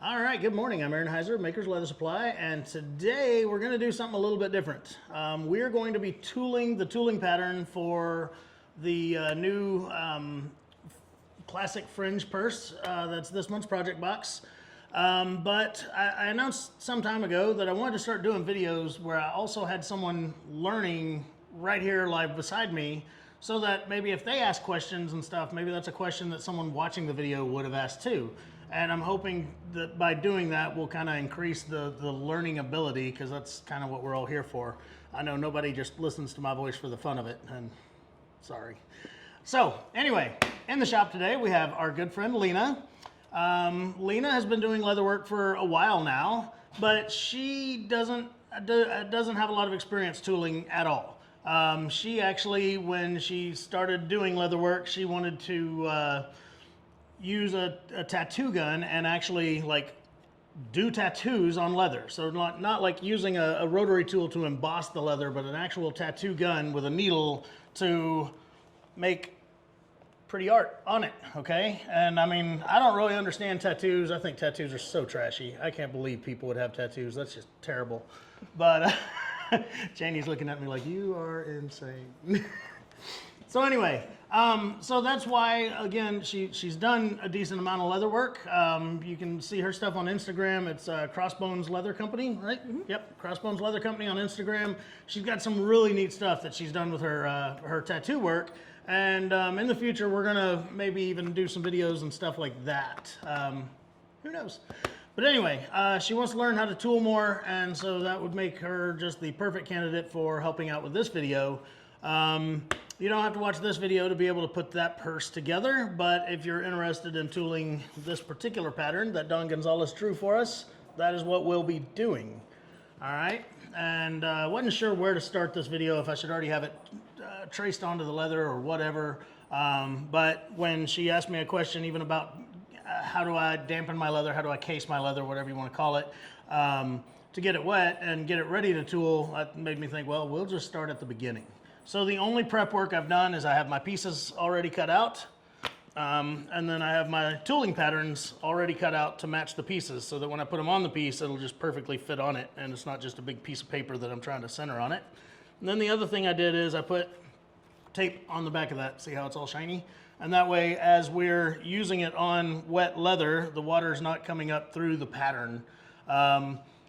All right, good morning. I'm Aaron Heiser, Maker's Leather Supply, and today we're going to do something a little bit different. We're going to be tooling the tooling pattern for the new Classic Fringe purse. That's this month's project box. But I announced some time ago that I wanted to start doing videos where I also had someone learning right here live beside me, so that maybe if they ask questions and stuff, maybe that's a question that someone watching the video would have asked too. And I'm hoping that by doing that, we'll kind of increase the learning ability, because that's kind of what we're all here for. I know nobody just listens to my voice for the fun of it, and sorry. So anyway, in the shop today, we have our good friend Lena. Lena has been doing leather work for a while now, but she doesn't have a lot of experience tooling at all. She actually, when she started doing leather work, she wanted to use a tattoo gun and actually like do tattoos on leather. So not like using a rotary tool to emboss the leather, but an actual tattoo gun with a needle to make pretty art on it, okay? And I mean, I don't really understand tattoos. I think tattoos are so trashy. I can't believe people would have tattoos. That's just terrible. But Janie's looking at me like, you are insane. So anyway, so that's why, again, she's done a decent amount of leather work. You can see her stuff on Instagram. It's Crossbones Leather Company, right? Mm-hmm. Yep, Crossbones Leather Company on Instagram. She's got some really neat stuff that she's done with her tattoo work. And in the future, we're gonna maybe even do some videos and stuff like that. Who knows? But anyway, she wants to learn how to tool more, and so that would make her just the perfect candidate for helping out with this video. You don't have to watch this video to be able to put that purse together, but if you're interested in tooling this particular pattern that Don Gonzalez drew for us, that is what we'll be doing. All right, and I wasn't sure where to start this video, if I should already have it traced onto the leather or whatever, but when she asked me a question even about how do I dampen my leather, how do I case my leather, whatever you want to call it, to get it wet and get it ready to tool, that made me think, well, we'll just start at the beginning. So the only prep work I've done is I have my pieces already cut out, and then I have my tooling patterns already cut out to match the pieces, so that when I put them on the piece, it'll just perfectly fit on it, and it's not just a big piece of paper that I'm trying to center on it. And then the other thing I did is I put tape on the back of that. See how it's all shiny? And that way, as we're using it on wet leather, the water's not coming up through the pattern.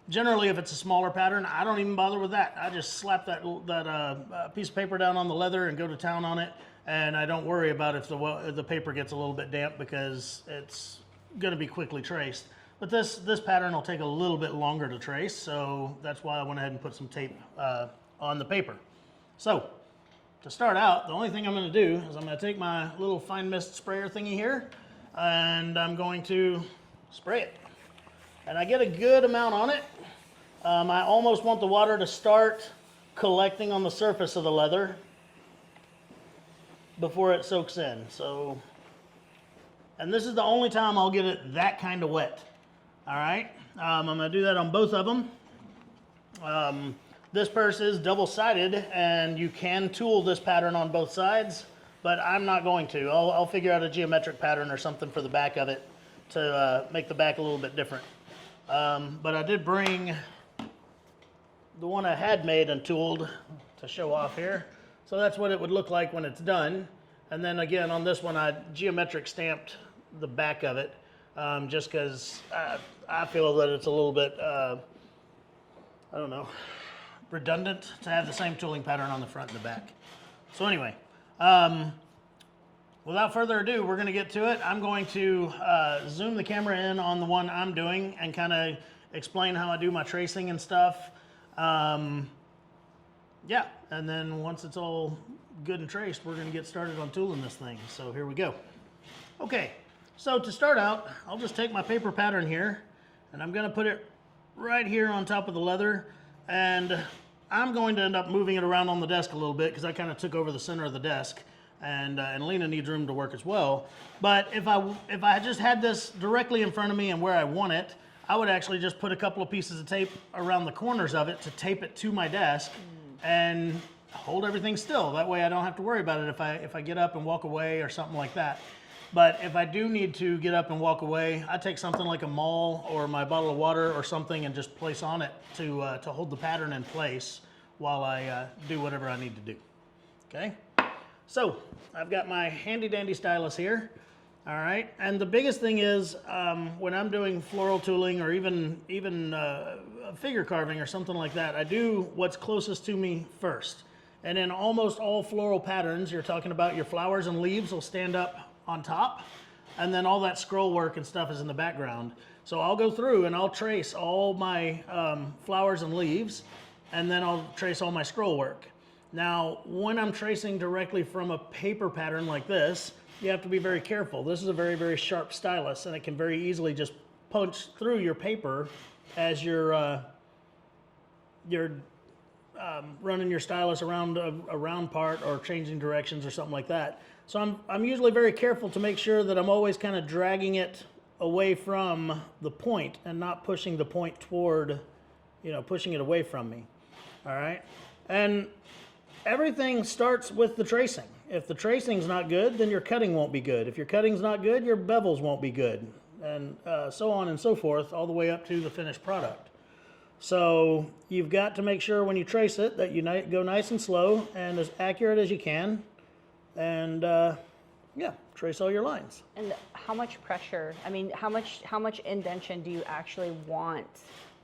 Generally, if it's a smaller pattern, I don't even bother with that. I just slap that piece of paper down on the leather and go to town on it, and I don't worry about if the paper gets a little bit damp, because it's going to be quickly traced. But this pattern will take a little bit longer to trace, so that's why I went ahead and put some tape on the paper. So to start out, the only thing I'm going to do is I'm going to take my little fine mist sprayer thingy here, and I'm going to spray it. And I get a good amount on it. I almost want the water to start collecting on the surface of the leather before it soaks in. So, and this is the only time I'll get it that kind of wet. All right, I'm gonna do that on both of them. This purse is double-sided, and you can tool this pattern on both sides, but I'm not going to. I'll figure out a geometric pattern or something for the back of it to make the back a little bit different. But I did bring the one I had made and tooled to show off here. So that's what it would look like when it's done. And then again, on this one, I geometric stamped the back of it, just because I feel that it's a little bit, I don't know, redundant to have the same tooling pattern on the front and the back. So anyway, without further ado, we're going to get to it. I'm going to zoom the camera in on the one I'm doing and kind of explain how I do my tracing and stuff. Yeah, and then once it's all good and traced, we're going to get started on tooling this thing. So here we go. Okay, so to start out, I'll just take my paper pattern here, and I'm going to put it right here on top of the leather, and I'm going to end up moving it around on the desk a little bit, because I kind of took over the center of the desk. And Lena needs room to work as well. But if I just had this directly in front of me and where I want it, I would actually just put a couple of pieces of tape around the corners of it to tape it to my desk and hold everything still. That way I don't have to worry about it if I get up and walk away or something like that. But if I do need to get up and walk away, I take something like a maul or my bottle of water or something and just place on it to hold the pattern in place while I do whatever I need to do. Okay? So I've got my handy dandy stylus here. All right, and the biggest thing is when I'm doing floral tooling or even figure carving or something like that, I do what's closest to me first. And in almost all floral patterns, you're talking about your flowers and leaves will stand up on top, and then all that scroll work and stuff is in the background. So I'll go through and I'll trace all my flowers and leaves, and then I'll trace all my scroll work. Now, when I'm tracing directly from a paper pattern like this, you have to be very careful. This is a very, very sharp stylus, and it can very easily just punch through your paper as you're running your stylus around a round part or changing directions or something like that. So I'm usually very careful to make sure that I'm always kind of dragging it away from the point and not pushing the point toward, pushing it away from me. All right, and everything starts with the tracing. If the tracing's not good, then your cutting won't be good. If your cutting's not good, your bevels won't be good, and so on and so forth, all the way up to the finished product. So you've got to make sure when you trace it that you go nice and slow and as accurate as you can, and trace all your lines. And how much pressure? I mean, how much indentation do you actually want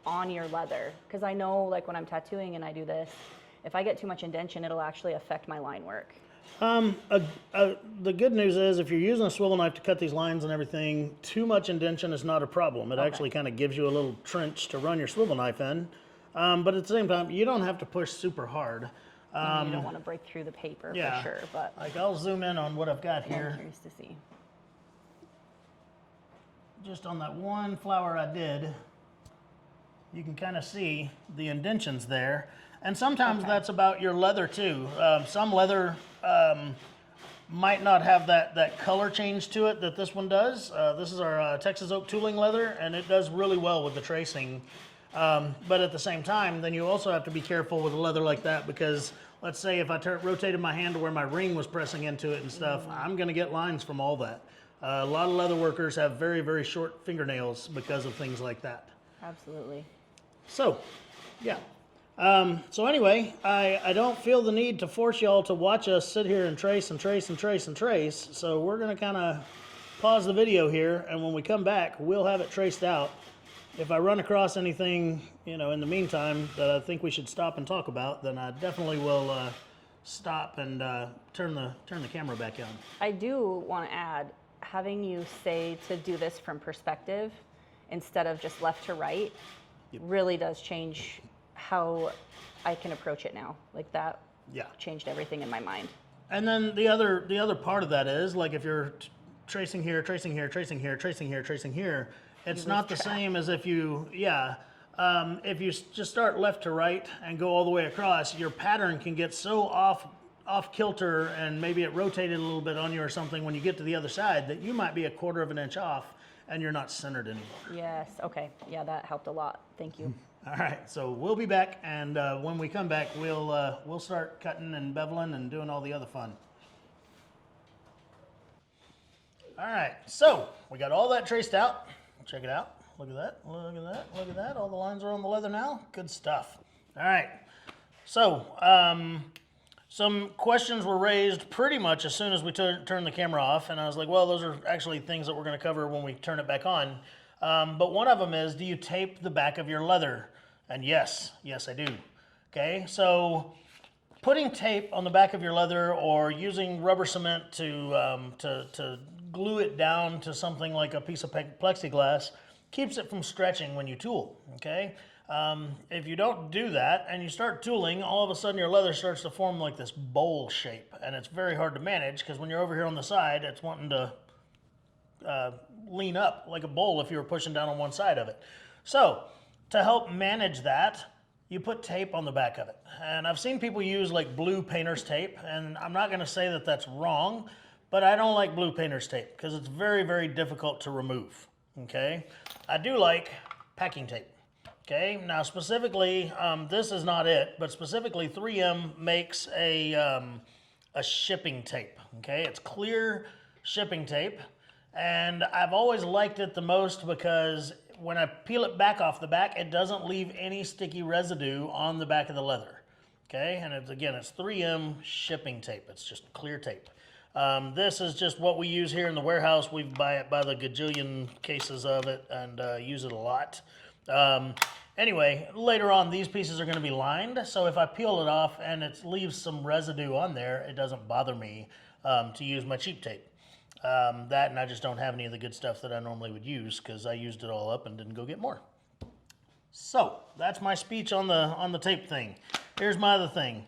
on your leather? Because I know, like when I'm tattooing and I do this, if I get too much indentation, it'll actually affect my line work. The good news is if you're using a swivel knife to cut these lines and everything, too much indentation is not a problem. It actually kind of gives you a little trench to run your swivel knife in. But at the same time, you don't have to push super hard. You don't want to break through the paper for sure. But like I'll zoom in on what I've got here. I'm curious to see. Just on that one flower I did, you can kind of see the indentions there. And sometimes that's about your leather too. Some leather might not have that color change to it that this one does. This is our Texas oak tooling leather, and it does really well with the tracing. But at the same time, then you also have to be careful with a leather like that, because let's say if I rotated my hand to where my ring was pressing into it and stuff, I'm going to get lines from all that. A lot of leather workers have very, very short fingernails because of things like that. Absolutely. So, yeah. So anyway, I don't feel the need to force y'all to watch us sit here and trace and trace and trace and trace. So we're going to kind of pause the video here, and when we come back, we'll have it traced out. If I run across anything, in the meantime that I think we should stop and talk about, then I definitely will stop and turn the camera back on. I do want to add, having you say to do this from perspective instead of just left to right really does change how I can approach it now. Like that changed everything in my mind. And then the other part of that is, like, if you're tracing here, tracing here, tracing here, tracing here, tracing here, it's not the same as if you if you just start left to right and go all the way across, your pattern can get so off kilter, and maybe it rotated a little bit on you or something when you get to the other side that you might be 1/4 of an inch off and you're not centered anymore. Yes, okay. Yeah, that helped a lot. Thank you. All right, so we'll be back, and when we come back, we'll start cutting and beveling and doing all the other fun. All right, so we got all that traced out. Check it out. Look at that. Look at that. Look at that. All the lines are on the leather now. Good stuff. All right. So some questions were raised pretty much as soon as we turned the camera off, and I was like, well, those are actually things that we're going to cover when we turn it back on. But one of them is, do you tape the back of your leather? And yes, I do. Okay, so putting tape on the back of your leather or using rubber cement to glue it down to something like a piece of plexiglass keeps it from stretching when you tool, okay? If you don't do that and you start tooling, all of a sudden your leather starts to form like this bowl shape, and it's very hard to manage because when you're over here on the side, it's wanting to lean up like a bowl if you were pushing down on one side of it. So to help manage that, you put tape on the back of it. And I've seen people use like blue painter's tape, and I'm not gonna say that that's wrong, but I don't like blue painter's tape because it's very, very difficult to remove, okay? I do like packing tape, okay? Now specifically, this is not it, but specifically 3M makes a shipping tape, okay? It's clear shipping tape. And I've always liked it the most because when I peel it back off the back, it doesn't leave any sticky residue on the back of the leather. Okay, and it's 3M shipping tape. It's just clear tape. This is just what we use here in the warehouse. We buy it by the gajillion cases of it and use it a lot. Anyway, later on, these pieces are going to be lined, so if I peel it off and it leaves some residue on there, it doesn't bother me to use my cheap tape. That, and I just don't have any of the good stuff that I normally would use because I used it all up and didn't go get more. So that's my speech on the tape thing. Here's my other thing.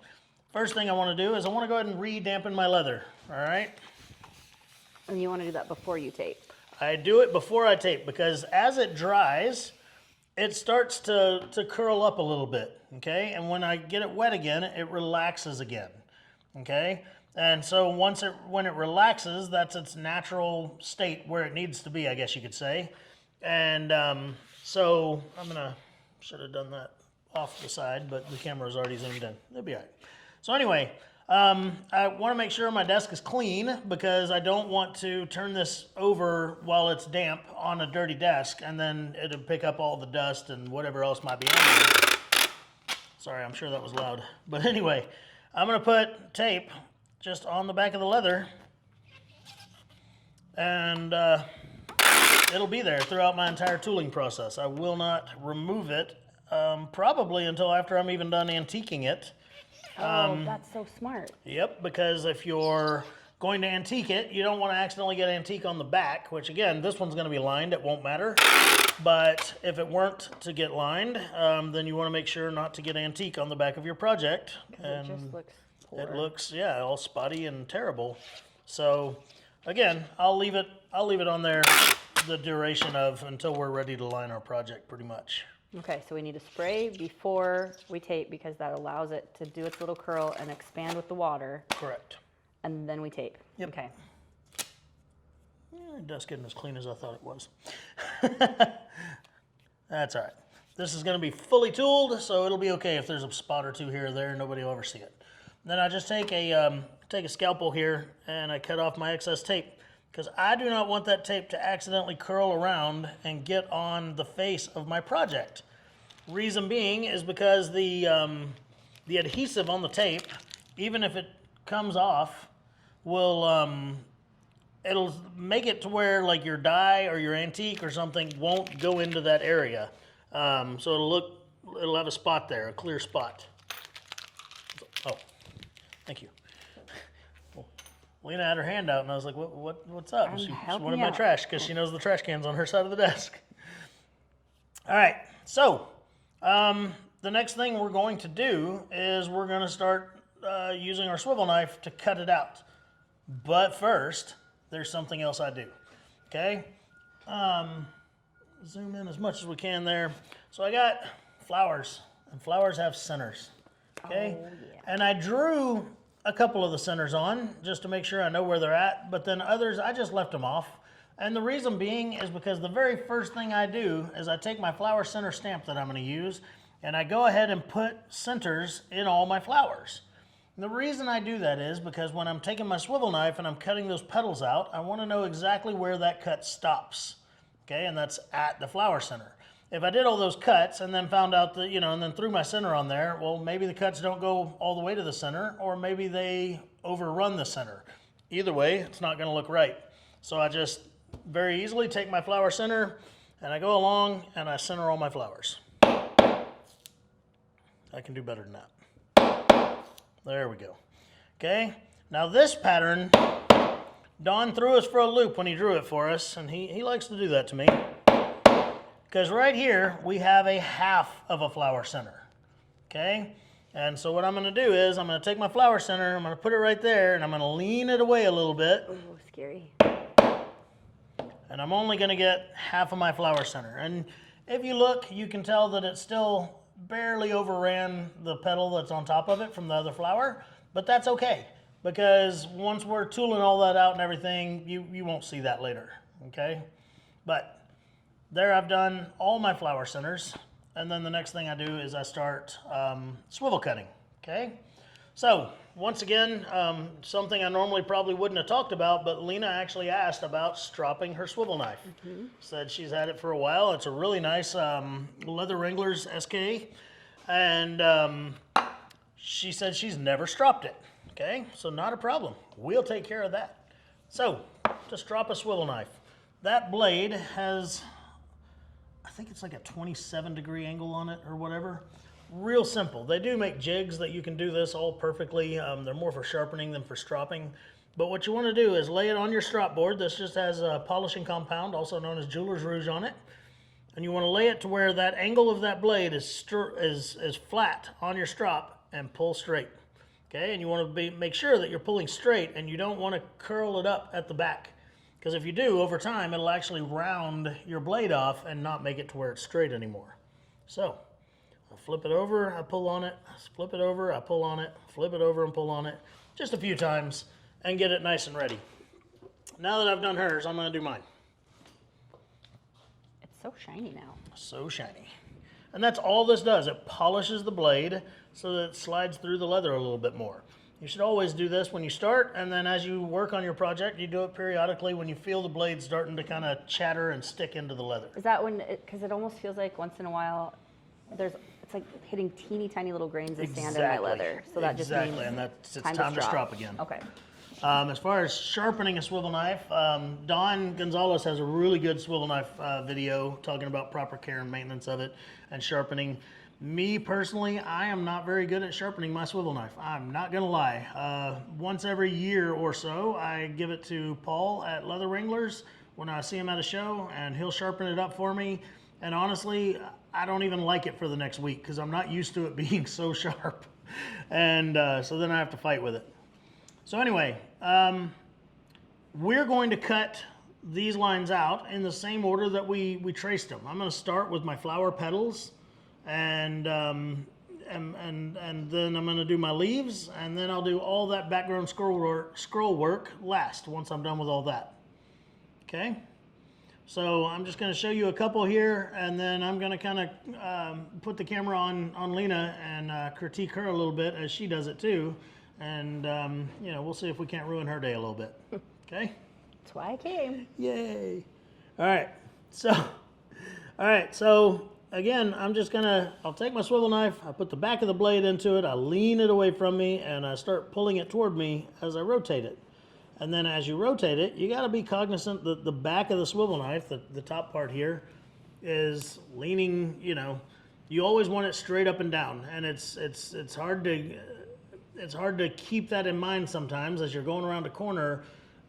First thing I want to do is I want to go ahead and re-dampen my leather. All right. And you want to do that before you tape? I do it before I tape because as it dries, it starts to curl up a little bit. Okay, and when I get it wet again, it relaxes again. Okay. And so when it relaxes, that's its natural state where it needs to be, I guess you could say. And so should have done that off the side, but the camera's already zoomed in. It'll be all right. So anyway, I want to make sure my desk is clean because I don't want to turn this over while it's damp on a dirty desk and then it'll pick up all the dust and whatever else might be on there. Sorry, I'm sure that was loud. But anyway, I'm going to put tape just on the back of the leather, and it'll be there throughout my entire tooling process. I will not remove it, probably until after I'm even done antiquing it. That's so smart. Yep, because if you're going to antique it, you don't want to accidentally get antique on the back, which again, this one's going to be lined, it won't matter. But if it weren't to get lined, then you want to make sure not to get antique on the back of your project. And it just looks poor. It looks, yeah, all spotty and terrible. So again, I'll leave it on there the duration of until we're ready to line our project pretty much. Okay, so we need to spray before we tape because that allows it to do its little curl and expand with the water. Correct. And then we tape. Yep. Okay. It does getting as clean as I thought it was. That's all right. This is going to be fully tooled, so it'll be okay if there's a spot or two here or there. Nobody will ever see it. Then I just take a scalpel here and I cut off my excess tape because I do not want that tape to accidentally curl around and get on the face of my project. Reason being is because the adhesive on the tape, even if it comes off, will it'll make it to where like your die or your antique or something won't go into that area. So it'll have a spot there, a clear spot. Oh, thank you. Lena had her hand out, and I was like, "What's up?" She wanted my trash because she knows the trash can's on her side of the desk. All right, so the next thing we're going to do is we're going to start using our swivel knife to cut it out. But first, there's something else I do. Okay, zoom in as much as we can there. So I got flowers, and flowers have centers. Okay, Oh, yeah. and I drew a couple of the centers on just to make sure I know where they're at, but then others I just left them off. And the reason being is because the very first thing I do is I take my flower center stamp that I'm going to use and I go ahead and put centers in all my flowers. And the reason I do that is because when I'm taking my swivel knife and I'm cutting those petals out, I want to know exactly where that cut stops. Okay, and that's at the flower center. If I did all those cuts and then found out that, and then threw my center on there, well, maybe the cuts don't go all the way to the center, or maybe they overrun the center. Either way, it's not going to look right. So I just very easily take my flower center and I go along and I center all my flowers. I can do better than that. There we go. Okay, now this pattern, Don threw us for a loop when he drew it for us, and he likes to do that to me. Because right here, we have a half of a flower center, okay? And so what I'm going to do is I'm going to take my flower center, I'm going to put it right there, and I'm going to lean it away a little bit. Oh, scary. And I'm only going to get half of my flower center. And if you look, you can tell that it still barely overran the petal that's on top of it from the other flower, but that's okay. Because once we're tooling all that out and everything, you won't see that later, okay? But there I've done all my flower centers, and then the next thing I do is I start swivel cutting, okay? So once again, something I normally probably wouldn't have talked about, but Lena actually asked about stropping her swivel knife. Said she's had it for a while. It's a really nice Leather Wranglers SK, and she said she's never stropped it. Okay, so not a problem. We'll take care of that. So, to strop a swivel knife, that blade has, I think it's like a 27-degree angle on it or whatever. Real simple. They do make jigs that you can do this all perfectly. They're more for sharpening than for stropping. But what you want to do is lay it on your strop board. This just has a polishing compound, also known as jeweler's rouge, on it. And you want to lay it to where that angle of that blade is flat on your strop and pull straight. Okay, and you want to make sure that you're pulling straight and you don't want to curl it up at the back. Because if you do, over time, it'll actually round your blade off and not make it to where it's straight anymore. So, I flip it over, I pull on it, flip it over, I pull on it, flip it over and pull on it, just a few times, and get it nice and ready. Now that I've done hers, I'm going to do mine. It's so shiny now. So shiny. And that's all this does. It polishes the blade so that it slides through the leather a little bit more. You should always do this when you start, and then as you work on your project, you do it periodically when you feel the blade starting to kind of chatter and stick into the leather. Is that when, because it almost feels like once in a while, it's like hitting teeny tiny little grains of sand in my leather. So that just means and it's time to strop again. Okay. As far as sharpening a swivel knife, Don Gonzalez has a really good swivel knife video talking about proper care and maintenance of it and sharpening. Me personally, I am not very good at sharpening my swivel knife. I'm not gonna lie. Once every year or so, I give it to Paul at Leather Wranglers when I see him at a show, and he'll sharpen it up for me. And honestly, I don't even like it for the next week because I'm not used to it being so sharp. And so then I have to fight with it. So anyway, we're going to cut these lines out in the same order that we traced them. I'm going to start with my flower petals, and then I'm going to do my leaves, and then I'll do all that background scroll work last once I'm done with all that. Okay? So I'm just going to show you a couple here, and then I'm going to kind of put the camera on Lena and critique her a little bit as she does it too. And, you know, we'll see if we can't ruin her day a little bit. Okay? That's why I came. Yay. All right. So again, I'll take my swivel knife, I put the back of the blade into it, I lean it away from me, and I start pulling it toward me as I rotate it. And then as you rotate it, you got to be cognizant that the back of the swivel knife, the top part here, is leaning, you know, you always want it straight up and down. And it's hard to keep that in mind sometimes as you're going around a corner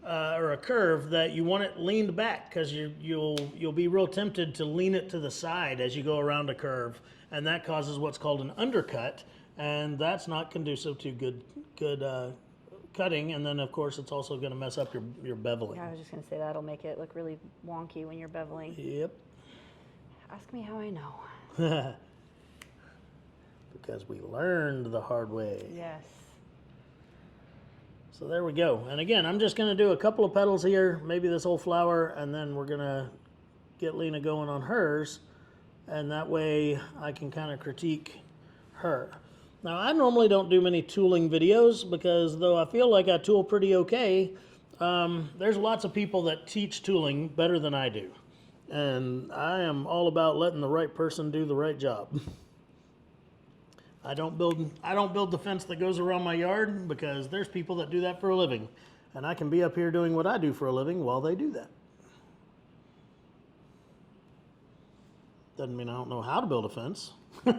or a curve, that you want it leaned back, because you'll be real tempted to lean it to the side as you go around a curve, and that causes what's called an undercut, and that's not conducive to good cutting. And then of course it's also going to mess up your beveling. Yeah, I was just going to say that'll make it look really wonky when you're beveling. Yep. Ask me how I know. Because we learned the hard way. Yes. So there we go. And again, I'm just going to do a couple of petals here, maybe this whole flower, and then we're going to get Lena going on hers, and that way I can kind of critique her. Now, I normally don't do many tooling videos because though I feel like I tool pretty okay, there's lots of people that teach tooling better than I do. And I am all about letting the right person do the right job. I don't build the fence that goes around my yard because there's people that do that for a living. And I can be up here doing what I do for a living while they do that. Doesn't mean I don't know how to build a fence. All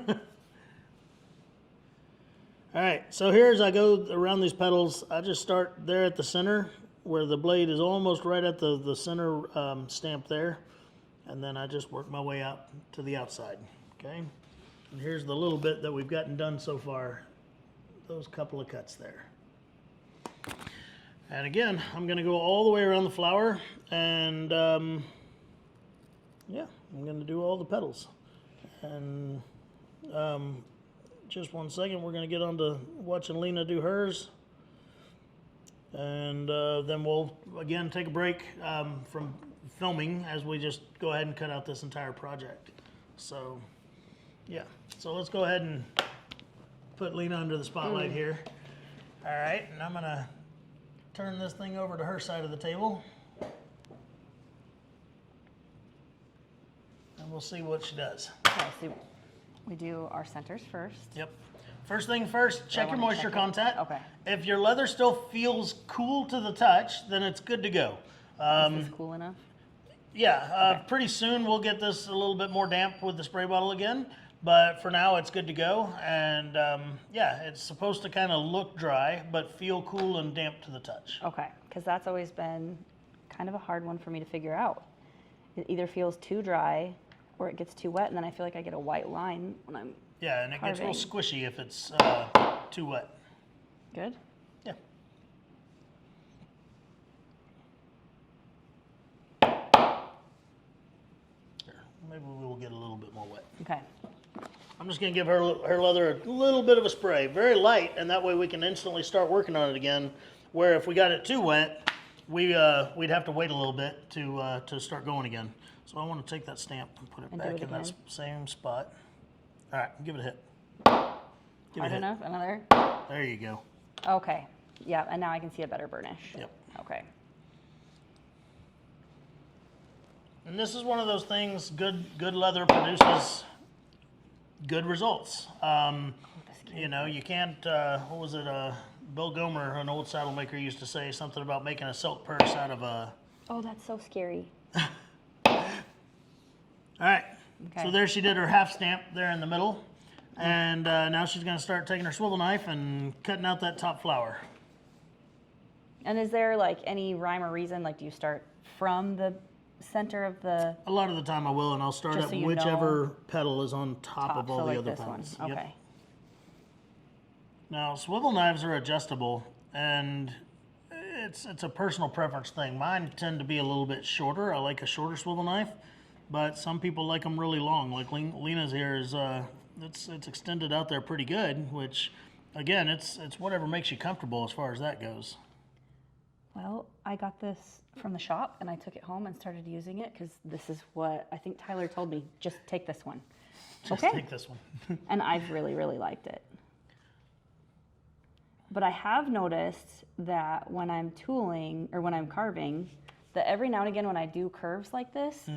right, so here as I go around these petals, I just start there at the center where the blade is almost right at the center stamp there. And then I just work my way out to the outside, okay? And here's the little bit that we've gotten done so far, those couple of cuts there. And again, I'm gonna go all the way around the flower, and yeah, I'm gonna do all the petals. And just one second, we're gonna get on to watching Lena do hers. And then we'll, again, take a break from filming as we just go ahead and cut out this entire project. So, yeah. So let's go ahead and put Lena under the spotlight here. All right, and I'm gonna turn this thing over to her side of the table. And we'll see what she does. Okay, so we do our centers first. Yep. First thing first, check your moisture content. Okay. If your leather still feels cool to the touch, then it's good to go. Is this cool enough? Yeah, pretty soon we'll get this a little bit more damp with the spray bottle again, but for now it's good to go. And yeah, it's supposed to kind of look dry, but feel cool and damp to the touch. Okay, because that's always been kind of a hard one for me to figure out. It either feels too dry or it gets too wet, and then I feel like I get a white line when I'm Yeah, and it gets carving. real squishy if it's too wet. Good. Yeah. There, maybe we will get a little bit more wet. Okay. I'm just going to give her leather a little bit of a spray, very light, and that way we can instantly start working on it again. Where if we got it too wet, we'd have to wait a little bit to start going again. So I want to take that stamp and put it back in that same spot. All right, give it a hit. Give Hard enough? Another? There you go. Okay. Yeah, and now I can see a better burnish. Yep. Okay. And this is one of those things, good leather produces good results. You know, you can't, what was it, Bill Gomer, an old saddle maker, used to say something about making a silk purse out of a... Oh, that's so scary. All right, Okay. so there she did her half stamp there in the middle. And now she's going to start taking her swivel knife and cutting out that top flower. And is there like any rhyme or reason? Like, do you start from the center of the A lot of the time I will, and I'll start Just at so you whichever petal is on top top? of all So the like other this one. petals. Okay. Yep. Now, swivel knives are adjustable, and it's a personal preference thing. Mine tend to be a little bit shorter. I like a shorter swivel knife, but some people like them really long. Like Lena's here is it's extended out there pretty good, which again, it's whatever makes you comfortable as far as that goes. Well, I got this from the shop and I took it home and started using it because this is what I think Tyler told me. Just take this one. Just Okay. take this one. And I've really, really liked it. But I have noticed that when I'm tooling or when I'm carving, that every now and again when I do curves like this,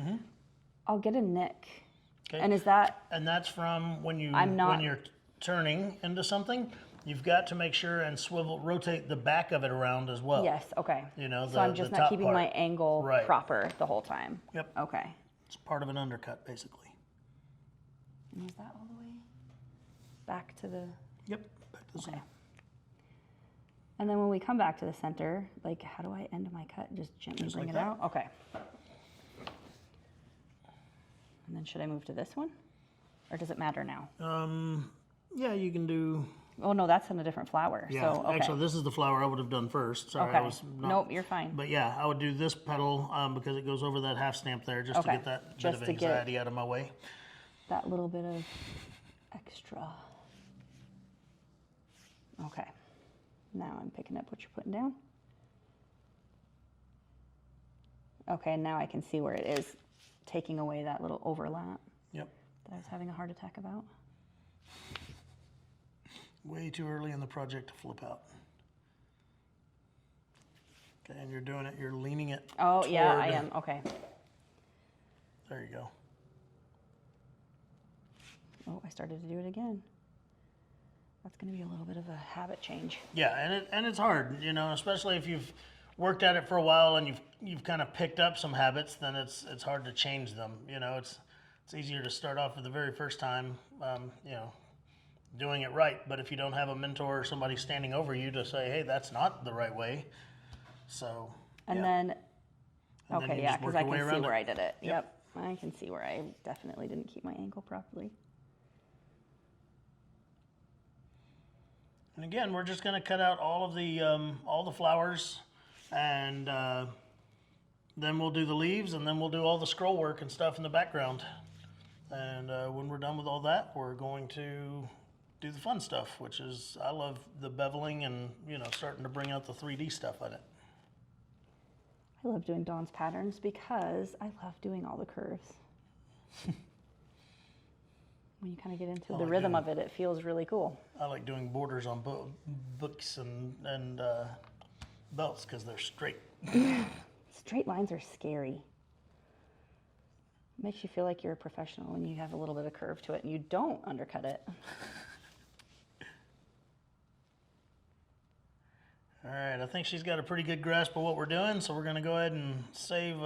I'll get a nick. Okay. And is that And that's from when I'm not- when you're turning into something, you've got to make sure and rotate the back of it around as well. yes, okay. You know, So I'm just the not top keeping part. my angle Right. proper the whole time. Yep. Okay. It's part of an undercut, basically. And is that all the way back to the Yep. Back to the okay. center. And then when we come back to the center, like how do I end my cut? Just gently Just bring like it that. out? Okay. And then should I move to this one? Or does it matter now? Yeah, you can do. Oh no, that's in a different flower. Yeah, So, okay. actually, this is the flower I would have done first. Sorry, I Okay. was not. Nope, you're fine. But yeah, I would do this petal because it goes over that half stamp there, just to Okay. get that Just bit to of get- anxiety out of my way. That little bit of extra. Okay. Now I'm picking up what you're putting down. Okay, and now I can see where it is taking away that little overlap Yep. that I was having a heart attack about. Way too early in the project to flip out. Okay, and you're doing it. You're leaning it. Oh, yeah, I toward- am. Okay. There you go. Oh, I started to do it again. That's going to be a little bit of a habit change. Yeah, and it's hard, you know, especially if you've worked at it for a while and you've kind of picked up some habits. Then it's hard to change them. You know, it's easier to start off for the very first time, you know, doing it right. But if you don't have a mentor or somebody standing over you to say, hey, that's not the right way. So. And yeah. then, And then okay, you yeah, just work because I your way can see around where it. I did it. Yep. Yep. I can see where I definitely didn't keep my ankle properly. And again, we're just going to cut out all the flowers, and then we'll do the leaves, and then we'll do all the scroll work and stuff in the background. And when we're done with all that, we're going to do the fun stuff, which is I love the beveling and, you know, starting to bring out the 3D stuff in it. I love doing Dawn's patterns because I love doing all the curves. When you kind of get into I the like rhythm doing- of it, it feels really cool. I like doing borders on books and belts because they're straight. Straight lines are scary. It makes you feel like you're a professional when you have a little bit of curve to it and you don't undercut it. All right, I think she's got a pretty good grasp of what we're doing, so we're going to go ahead and save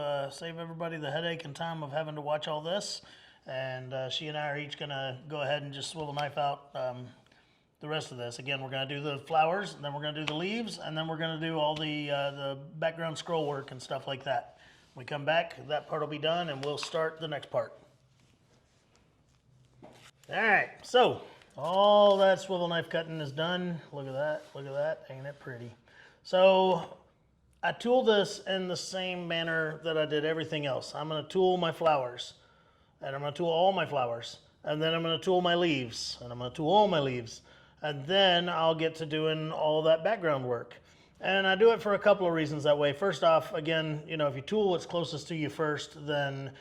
everybody the headache and time of having to watch all this. And she and I are each going to go ahead and just swivel knife out the rest of this. Again, we're going to do the flowers, and then we're going to do the leaves, and then we're going to do all the background scroll work and stuff like that. When we come back, that part will be done, and we'll start the next part. All right, so all that swivel knife cutting is done. Look at that, ain't it pretty? So I tool this in the same manner that I did everything else. I'm going to tool my flowers, and I'm going to tool all my flowers, and then I'm going to tool my leaves, and I'm going to tool all my leaves, and then I'll get to doing all that background work. And I do it for a couple of reasons that way. First off, again, you know, if you tool what's closest to you first, then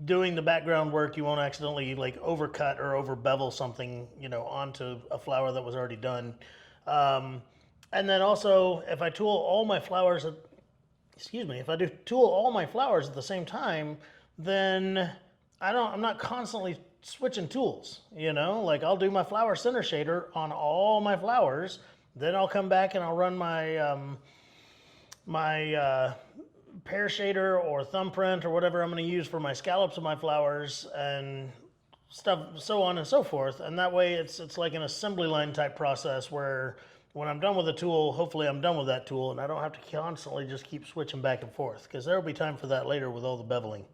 doing the background work, you won't accidentally like overcut or over bevel something, you know, onto a flower that was already done. And then also, if I tool all my flowers, if I do tool all my flowers at the same time, then I'm not constantly switching tools, you know, like I'll do my flower center shader on all my flowers, then I'll come back and I'll run my pear shader or thumbprint or whatever I'm going to use for my scallops of my flowers and stuff, so on and so forth. And that way it's like an assembly line type process where when I'm done with a tool, hopefully I'm done with that tool and I don't have to constantly just keep switching back and forth, because there will be time for that later with all the beveling.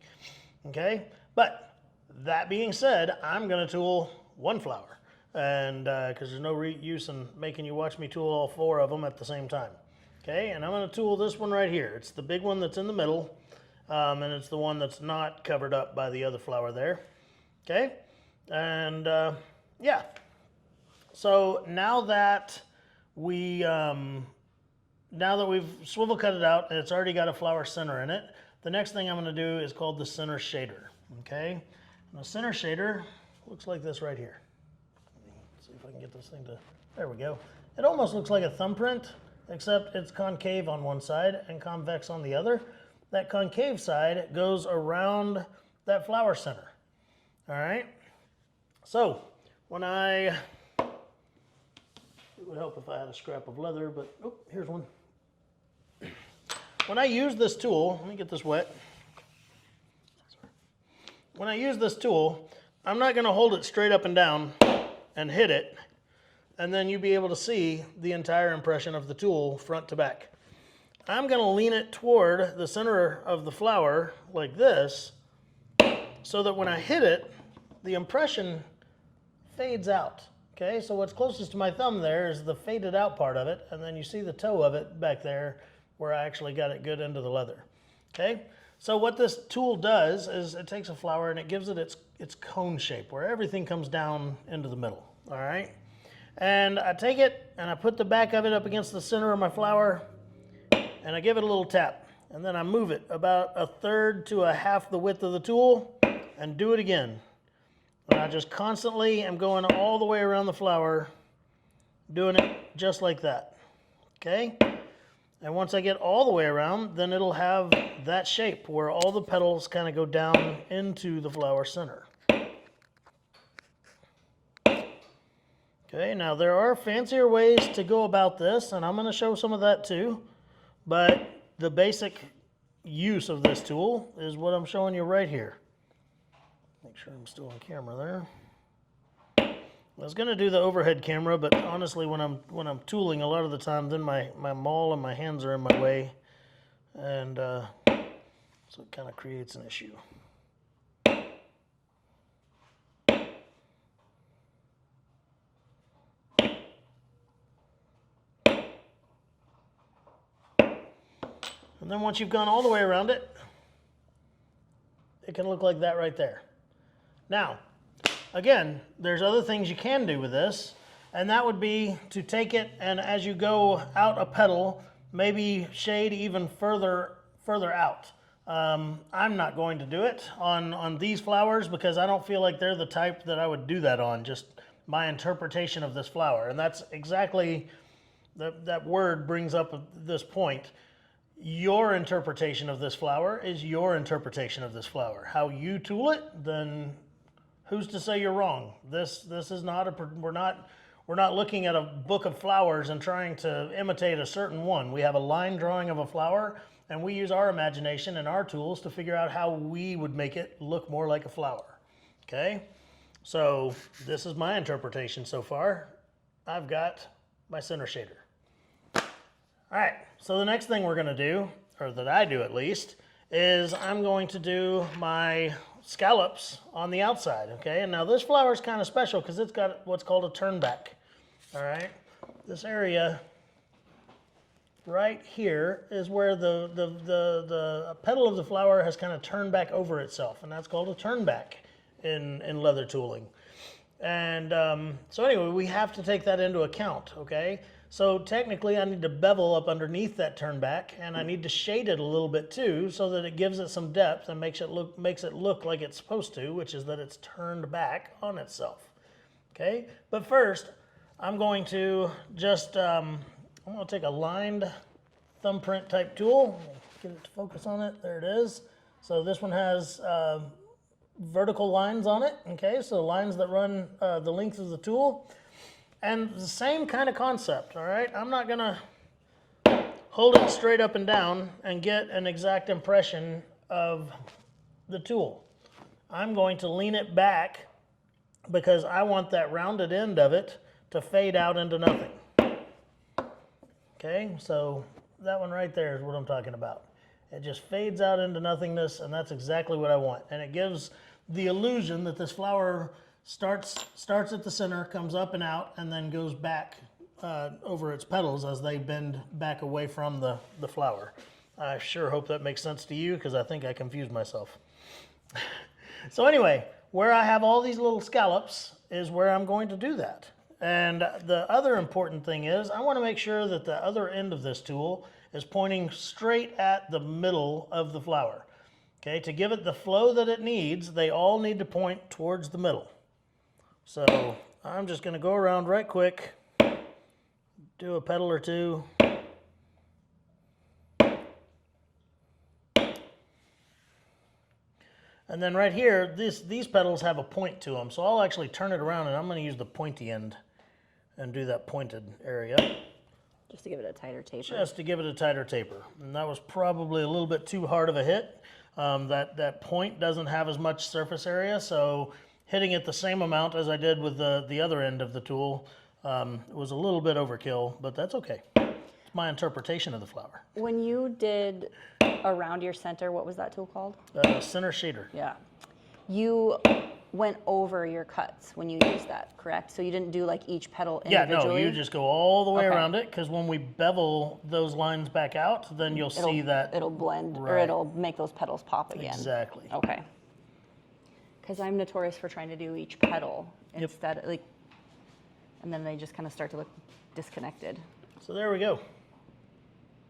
Okay, but that being said, I'm going to tool one flower, and because there's no use in making you watch me tool all four of them at the same time. Okay, and I'm going to tool this one right here. It's the big one that's in the middle, and it's the one that's not covered up by the other flower there. Okay, and yeah. So now that we've swivel cut it out and it's already got a flower center in it, the next thing I'm going to do is called the center shader. Okay, and the center shader looks like this right here. Let's see if I can get this thing to, there we go. It almost looks like a thumbprint, except it's concave on one side and convex on the other. That concave side goes around that flower center. All right, so when it would help if I had a scrap of leather, but oh, here's one. When I use this tool, let me get this wet. When I use this tool, I'm not going to hold it straight up and down and hit it, and then you'll be able to see the entire impression of the tool front to back. I'm going to lean it toward the center of the flower like this, so that when I hit it, the impression fades out. Okay, so what's closest to my thumb there is the faded out part of it, and then you see the toe of it back there where I actually got it good into the leather. Okay, so what this tool does is it takes a flower and it gives it its cone shape where everything comes down into the middle. All right, and I take it and I put the back of it up against the center of my flower and I give it a little tap, and then I move it about 1/3 to 1/2 the width of the tool and do it again. And I just constantly am going all the way around the flower, doing it just like that. Okay? And once I get all the way around, then it'll have that shape where all the petals kind of go down into the flower center. Okay, now there are fancier ways to go about this, and I'm going to show some of that too. But the basic use of this tool is what I'm showing you right here. Make sure I'm still on camera there. I was going to do the overhead camera, but honestly, when I'm tooling, a lot of the time, then my maul and my hands are in my way, and so it kind of creates an issue. And then once you've gone all the way around it, it can look like that right there. Now, again, there's other things you can do with this, and that would be to take it and as you go out a petal, maybe shade even further out. I'm not going to do it on these flowers because I don't feel like they're the type that I would do that on, just my interpretation of this flower. And that's exactly, that word brings up this point. Your interpretation of this flower is your interpretation of this flower. How you tool it, then who's to say you're wrong? This is not we're not looking at a book of flowers and trying to imitate a certain one. We have a line drawing of a flower, and we use our imagination and our tools to figure out how we would make it look more like a flower. Okay? So this is my interpretation so far. I've got my center shader. All right, so the next thing we're gonna do, or that I do at least, is I'm going to do my scallops on the outside, okay? And now this flower is kind of special because it's got what's called a turn back, all right? This area right here is where the petal of the flower has kind of turned back over itself, and that's called a turn back in leather tooling. And so anyway, we have to take that into account, okay? So technically I need to bevel up underneath that turn back, and I need to shade it a little bit too so that it gives it some depth and makes it look like it's supposed to, which is that it's turned back on itself, okay? But first, I'm going to just, I'm gonna take a lined thumbprint type tool, get it to focus on it, there it is. So this one has vertical lines on it, okay? So lines that run the length of the tool. And the same kind of concept, all right? I'm not gonna hold it straight up and down and get an exact impression of the tool. I'm going to lean it back because I want that rounded end of it to fade out into nothing. Okay, so that one right there is what I'm talking about. It just fades out into nothingness, and that's exactly what I want. And it gives the illusion that this flower starts at the center, comes up and out, and then goes back over its petals as they bend back away from the flower. I sure hope that makes sense to you because I think I confused myself. So anyway, where I have all these little scallops is where I'm going to do that. And the other important thing is I want to make sure that the other end of this tool is pointing straight at the middle of the flower. Okay, to give it the flow that it needs, they all need to point towards the middle. So I'm just going to go around right quick, do a petal or two. And then right here, these petals have a point to them. So I'll actually turn it around, and I'm going to use the pointy end and do that pointed area. Just to give it a tighter taper. Just to give it a tighter taper. And that was probably a little bit too hard of a hit. That point doesn't have as much surface area, so hitting it the same amount as I did with the other end of the tool was a little bit overkill, but that's okay. It's my interpretation of the flower. When you did around your center, what was that tool called? Center shader. Yeah. You went over your cuts when you used that, correct? So you didn't do like each petal individually? Yeah, no, you just go all the way around it, because when we bevel those lines back out, then you'll see that it'll blend, right. or it'll make those petals pop again. Exactly. Okay. Because I'm notorious for trying to do each petal instead, and then they just kind of start to look disconnected. So there we go.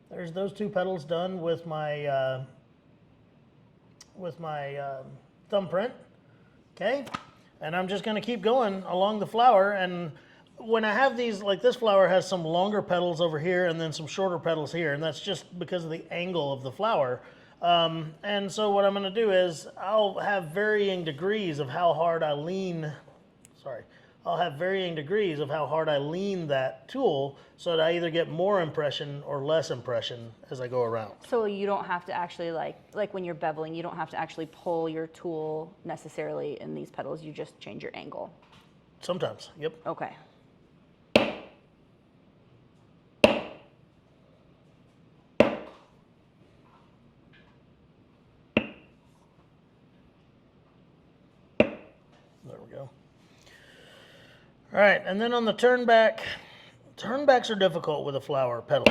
There's those two petals done with my thumbprint. Okay, and I'm just going to keep going along the flower. And when I have these, like this flower has some longer petals over here and then some shorter petals here, and that's just because of the angle of the flower. And so what I'm going to do is I'll have varying degrees of how hard I lean. I'll have varying degrees of how hard I lean that tool so that I either get more impression or less impression as I go around. So you don't have to actually, like when you're beveling, you don't have to actually pull your tool necessarily in these petals. You just change your angle. Sometimes, yep. Okay. There we go. All right, and then on the turnbacks are difficult with a flower petal.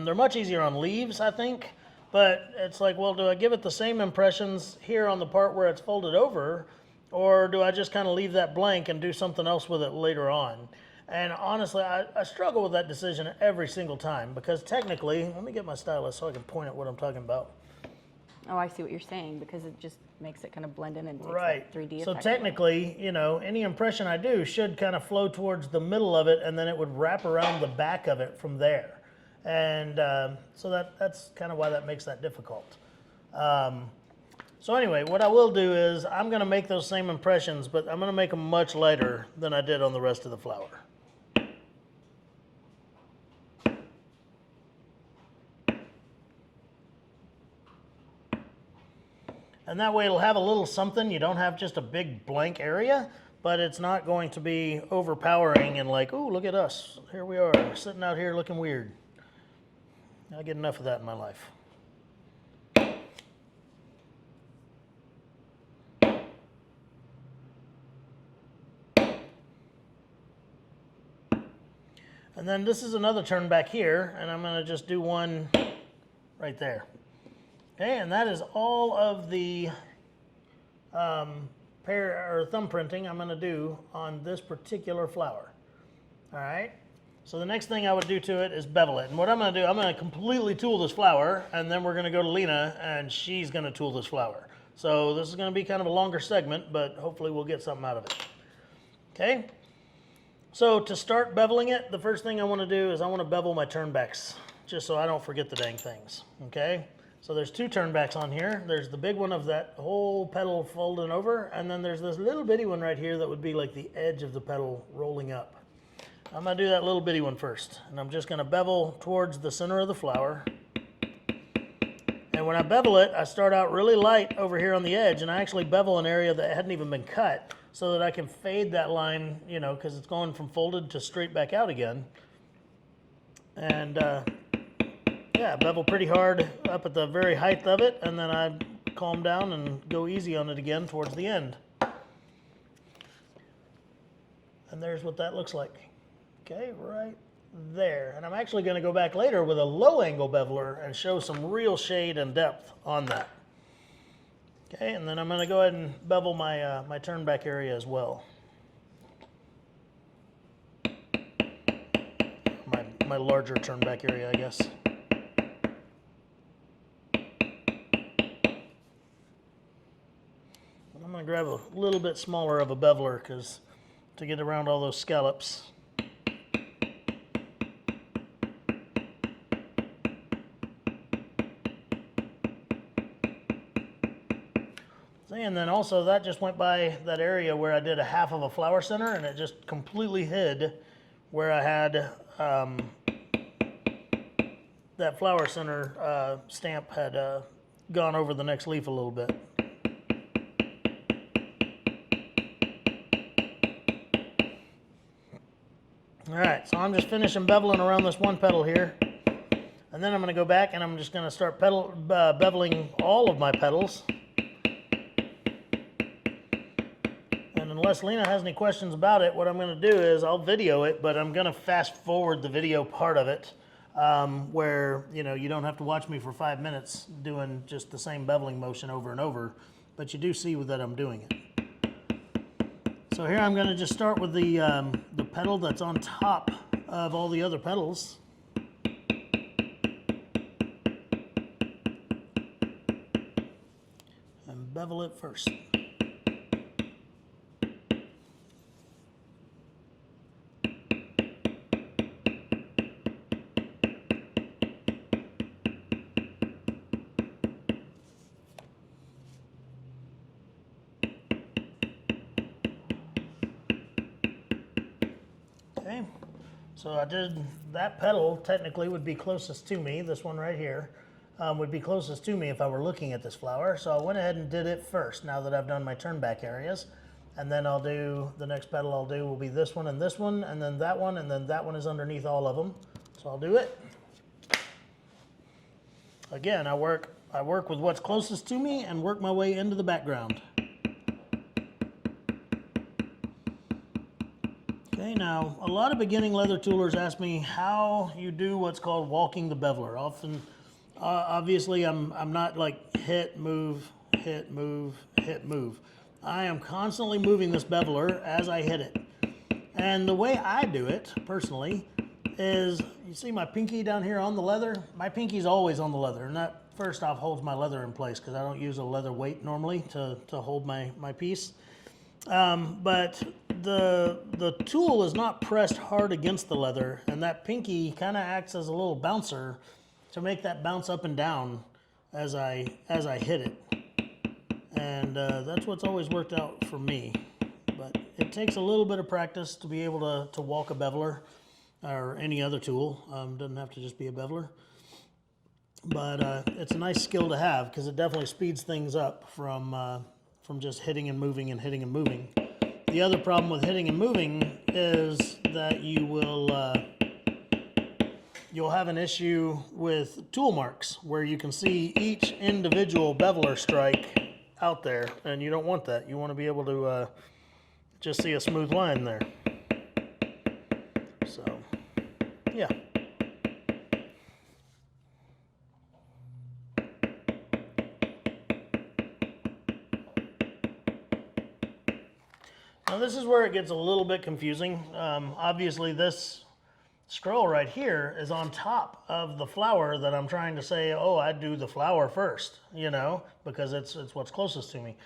They're much easier on leaves, I think, but it's like, well, do I give it the same impressions here on the part where it's folded over, or do I just kind of leave that blank and do something else with it later on? And honestly, I struggle with that decision every single time, because technically, let me get my stylus so I can point at what I'm talking about. Oh, I see what you're saying, because it just makes it kind of blend in and takes Right. that 3D So effect technically, you know, any impression I do should kind of flow towards the middle of it, and then it would wrap around the back of it from there. And so that's kind of why that makes that difficult. So anyway, what I will do is I'm going to make those same impressions, but I'm going to make them much lighter than I did on the rest of the flower. And that way it'll have a little something. You don't have just a big blank area, but it's not going to be overpowering and like, oh, look at us. Here we are, sitting out here looking weird. I get enough of that in my life. And then this is another turn back here, and I'm going to just do one right there. Okay, and that is all of the thumb printing I'm going to do on this particular flower. All right, so the next thing I would do to it is bevel it. And what I'm going to do, I'm going to completely tool this flower, and then we're going to go to Lena, and she's going to tool this flower. So this is going to be kind of a longer segment, but hopefully we'll get something out of it. Okay. So to start beveling it, the first thing I want to do is I want to bevel my turnbacks, just so I don't forget the dang things, okay? So there's two turnbacks on here. There's the big one of that whole petal folding over, and then there's this little bitty one right here that would be like the edge of the petal rolling up. I'm going to do that little bitty one first, and I'm just going to bevel towards the center of the flower. And when I bevel it, I start out really light over here on the edge, and I actually bevel an area that hadn't even been cut, so that I can fade that line, you know, because it's going from folded to straight back out again. And yeah, bevel pretty hard up at the very height of it, and then I calm down and go easy on it again towards the end. And there's what that looks like. Okay, right there. And I'm actually going to go back later with a low angle beveler and show some real shade and depth on that. Okay, and then I'm going to go ahead and bevel my, my turn back area as well. My larger turn back area, I guess. I'm going to grab a little bit smaller of a beveler because to get around all those scallops. And then also that just went by that area where I did a half of a flower center, and it just completely hid where I had that flower center stamp had gone over the next leaf a little bit. All right, so I'm just finishing beveling around this one petal here, and then I'm going to go back and I'm just going to start beveling all of my petals. Unless Lena has any questions about it, what I'm going to do is I'll video it, but I'm going to fast forward the video part of it where, you know, you don't have to watch me for 5 minutes doing just the same beveling motion over and over, but you do see that I'm doing it. So here I'm going to just start with the petal that's on top of all the other petals. And bevel it first. Okay, so I did that petal technically would be closest to me, this one right here, would be closest to me if I were looking at this flower. So I went ahead and did it first now that I've done my turn back areas. And then I'll do, the next petal I'll do will be this one, and then that one, and then that one is underneath all of them. So I'll do it. Again, I work with what's closest to me and work my way into the background. Okay, now a lot of beginning leather toolers ask me how you do what's called walking the beveler. Often, obviously, I'm not like hit, move, hit, move, hit, move. I am constantly moving this beveler as I hit it. And the way I do it, personally, is you see my pinky down here on the leather? My pinky's always on the leather, and that first off holds my leather in place because I don't use a leather weight normally to hold my piece. But the tool is not pressed hard against the leather, and that pinky kind of acts as a little bouncer to make that bounce up and down as I hit it. And that's what's always worked out for me. But it takes a little bit of practice to be able to walk a beveler or any other tool. Doesn't have to just be a beveler. But it's a nice skill to have because it definitely speeds things up from just hitting and moving and hitting and moving. The other problem with hitting and moving is that you'll have an issue with tool marks where you can see each individual beveler strike out there, and you don't want that. You want to be able to just see a smooth line there. So, yeah. Now this is where it gets a little bit confusing. Obviously this scroll right here is on top of the flower that I'm trying to say, oh, I'd do the flower first, you know, because it's what's closest to me.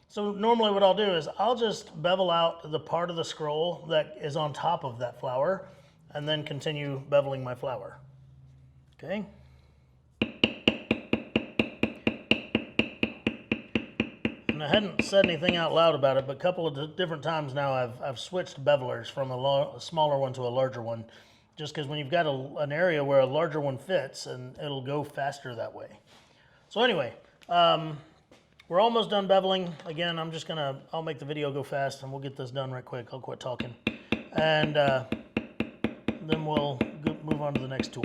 So normally what I'll do is I'll just bevel out the part of the scroll that is on top of that flower and then continue beveling my flower. Okay. And I hadn't said anything out loud about it, but a couple of different times now I've switched bevelers from a smaller one to a larger one, just because when you've got an area where a larger one fits, and it'll go faster that way. So anyway, we're almost done beveling. Again, I'll make the video go fast and we'll get this done right quick. I'll quit talking. And then we'll move on to the next tool.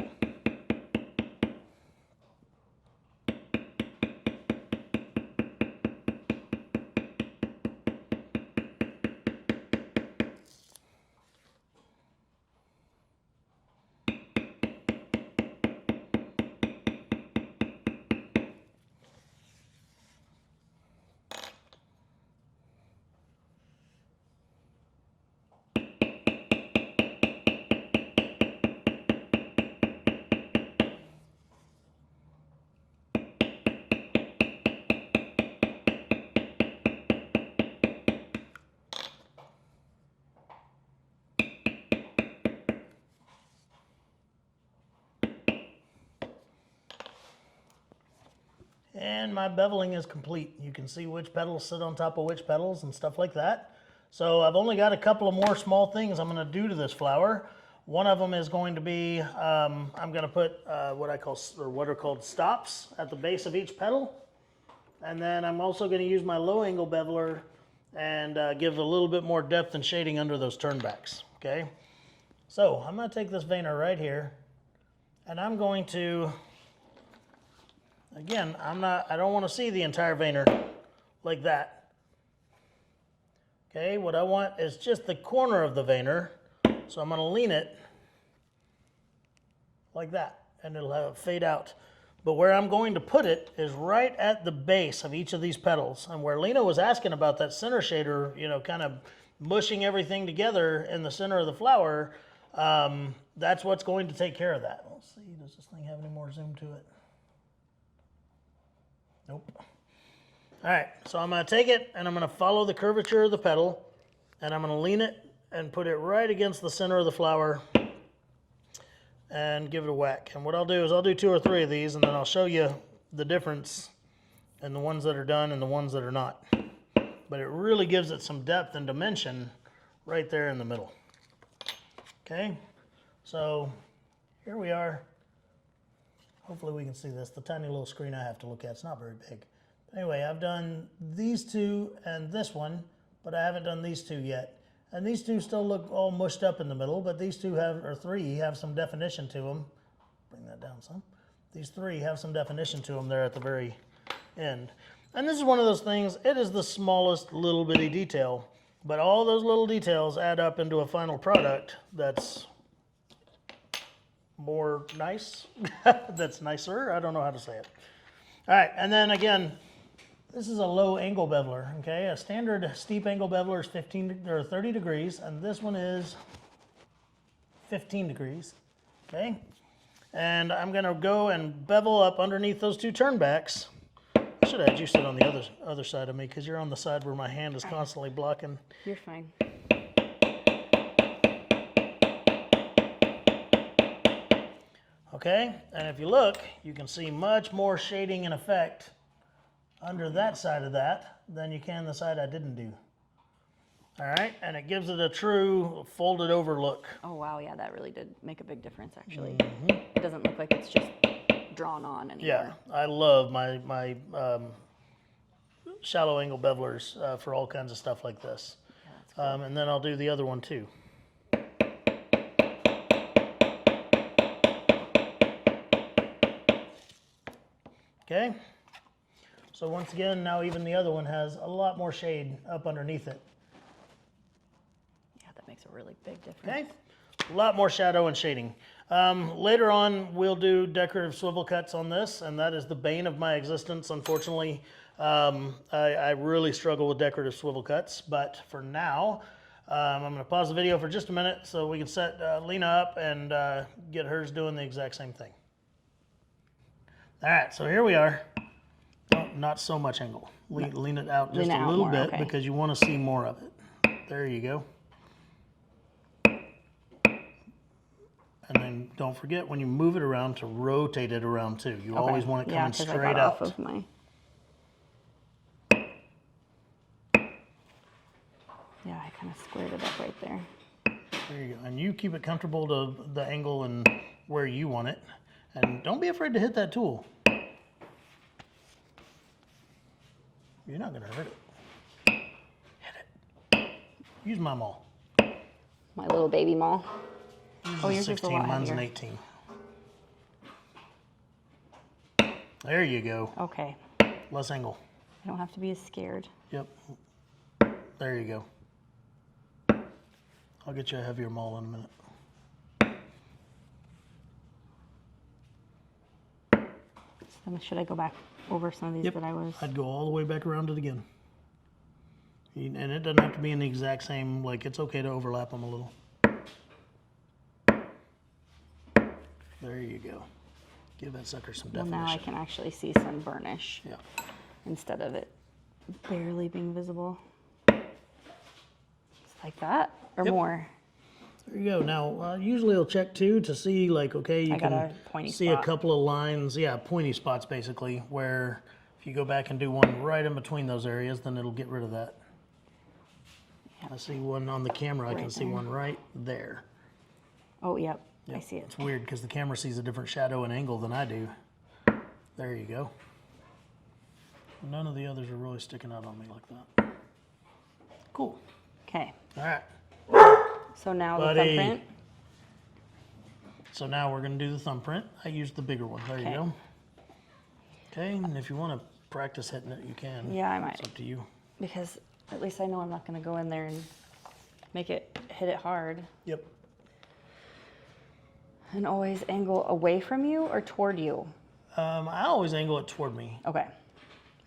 And my beveling is complete. You can see which petals sit on top of which petals and stuff like that. So I've only got a couple of more small things I'm going to do to this flower. One of them is going to be, I'm going to put what are called stops at the base of each petal. And then I'm also going to use my low angle beveler and give a little bit more depth and shading under those turnbacks. Okay. So I'm going to take this veiner right here and I'm going to, again, I don't want to see the entire veiner like that. Okay, what I want is just the corner of the veiner. So I'm going to lean it like that, and it'll have it fade out. But where I'm going to put it is right at the base of each of these petals. And where Lena was asking about that center shader, you know, kind of mushing everything together in the center of the flower, that's what's going to take care of that. Let's see, does this thing have any more zoom to it? Nope. All right, so I'm going to take it and I'm going to follow the curvature of the petal and I'm going to lean it and put it right against the center of the flower and give it a whack. And what I'll do is I'll do 2 or 3 of these and then I'll show you the difference in the ones that are done and the ones that are not. But it really gives it some depth and dimension right there in the middle. Okay, so here we are. Hopefully we can see this. The tiny little screen I have to look at, it's not very big. But anyway, I've done these 2 and this one, but I haven't done these 2 yet. And these 2 still look all mushed up in the middle, but these 2 or 3 have some definition to them. Bring that down some. These 3 have some definition to them there at the very end. And this is one of those things, it is the smallest little bitty detail, but all those little details add up into a final product that's more nice, that's nicer, I don't know how to say it. All right, and then again, this is a low angle beveler, okay? A standard steep angle beveler is 30 degrees, and this one is 15 degrees, okay? And I'm gonna go and bevel up underneath those two turnbacks. I should have had you sit on the other side of me because you're on the side where my hand is constantly blocking. You're fine. Okay, and if you look, you can see much more shading and effect under that side of that than you can the side I didn't do. All right, and it gives it a true folded over look. Oh wow, yeah, that really did make a big difference actually. It doesn't look like it's just drawn on anymore. Yeah, I love my shallow angle bevelers for all kinds of stuff like this. Yeah, that's cool. And then I'll do the other one too. Okay, so once again, now even the other one has a lot more shade up underneath it. Yeah, that makes a really big difference. Okay, a lot more shadow and shading. Later on, we'll do decorative swivel cuts on this, and that is the bane of my existence, unfortunately. I really struggle with decorative swivel cuts, but for now, I'm going to pause the video for just a minute so we can set Lena up and get hers doing the exact same thing. All right, so here we are. Oh, not so much angle. Lean it out just a little bit because you want to see more of it. There you go. And then don't forget when you move it around to rotate it around too. You always want it coming straight out. Off of my... Yeah, I kind of squared it up right there. There you go. And you keep it comfortable to the angle and where you want it. And don't be afraid to hit that tool. You're not going to hurt it. Hit it. Use my maul. My little baby maul. Oh, yours 16, is a lot mine's heavier. An 18. There you go. Okay. Less angle. I don't have to be as scared. Yep. There you go. I'll get you a heavier maul in a minute. So should I go back over some of these that I was... I'd go all the way back around it again. And it doesn't have to be in the exact same, like it's okay to overlap them a little. There you go. Give that sucker some definition. Now I can actually see some burnish. Yeah. Instead of it barely being visible. Just like that or more. There you go. Now, usually I'll check too to see like, okay, you can see a couple of lines. Yeah, pointy spots basically, where if you go back and do one right in between those areas, then it'll get rid of that. Yep. I see one on the camera. I can see one right there. Oh, yep. I see it. It's weird because the camera sees a different shadow and angle than I do. There you go. None of the others are really sticking out on me like that. Cool. Okay. All right. So now the thumbprint. So now we're going to do the thumbprint. I used the bigger one. There you go. Okay, and if you want to practice hitting it, you can. Yeah, I might. It's up to you. Because at least I know I'm not going to go in there and make it hit it hard. Yep. And always angle away from you or toward you? I always angle it toward me. Okay.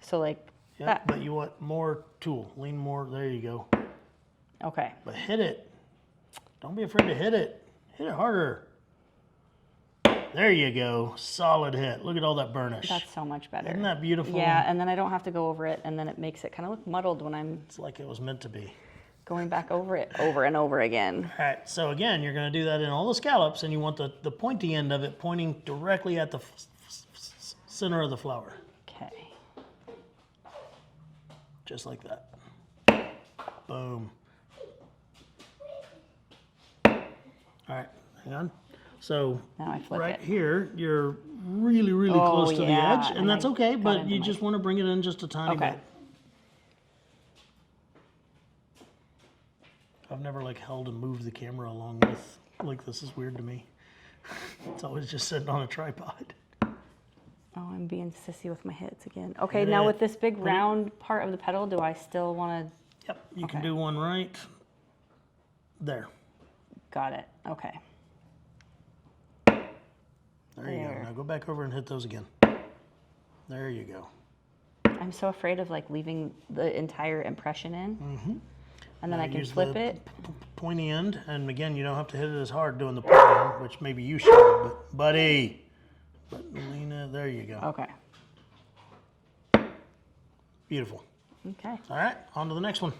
So like that. But you want more tool. Lean more. There you go. Okay. But hit it. Don't be afraid to hit it. Hit it harder. There you go. Solid hit. Look at all that burnish. That's so much better. Isn't that beautiful? Yeah, and then I don't have to go over it, and then it makes it kind of look muddled when I'm... It's like it was meant to be. Going back over it over and over again. All right, so again, you're going to do that in all the scallops, and you want the pointy end of it pointing directly at the center of the flower. Okay. Just like that. Boom. All right, hang on. So now I flip right here, you're really, really close to the edge, and that's okay, but you just want to bring it in just a tiny bit. I've never like held and moved the camera along with, like this is weird to me. It's always just sitting on a tripod. Oh, I'm being sissy with my hits again. Okay, now with this big round part of the petal, do I still want to? Yep, you can do one right there. Got it, okay. There you go. Now go back over and hit those again. There you go. I'm so afraid of like leaving the entire impression in. Mm-hmm. And then I can flip it. pointy end, and again, you don't have to hit it as hard doing the pointy end, which maybe you should, but buddy. But Lena, there you go. Okay. Beautiful. Okay. All right, on to the next one.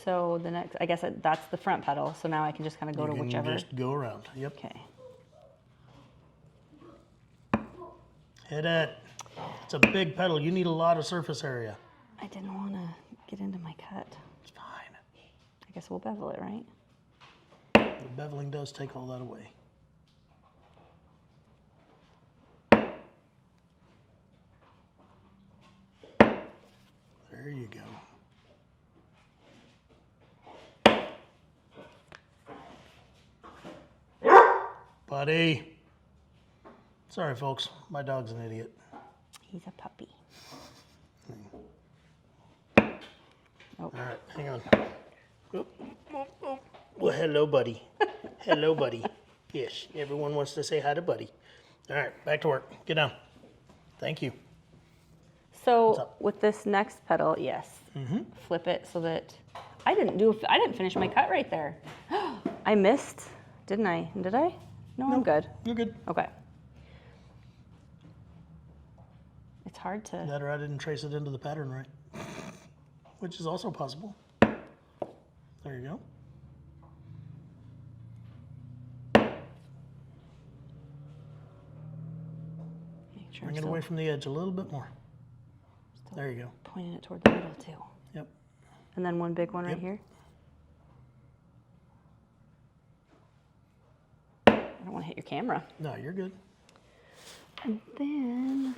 So the next, I guess that's the front pedal. So now I can just kind of go to You can whichever. just go around. Yep. Okay. Hit it. It's a big pedal. You need a lot of surface area. I didn't want to get into my cut. It's fine. I guess we'll bevel it, right? The beveling does take all that away. There you go. Buddy. Sorry, folks. My dog's an idiot. He's a puppy. All right, hang on. Oop, oop, oop. Well, hello, buddy. Hello, buddy. Yes, everyone wants to say hi to Buddy. All right, back to work. Get down. Thank you. So with this next pedal, yes, flip it so that I didn't finish my cut right there. I missed, didn't I? Did I? No, I'm good. You're good. Okay. It's hard to. That or I didn't trace it into the pattern right, which is also possible. There you go. Make sure Bring I'm it away from the edge a little bit more. There you go. pointing it toward the middle too. Yep. And then one big one right Yep. here. I don't want to hit your camera. No, you're good. And then,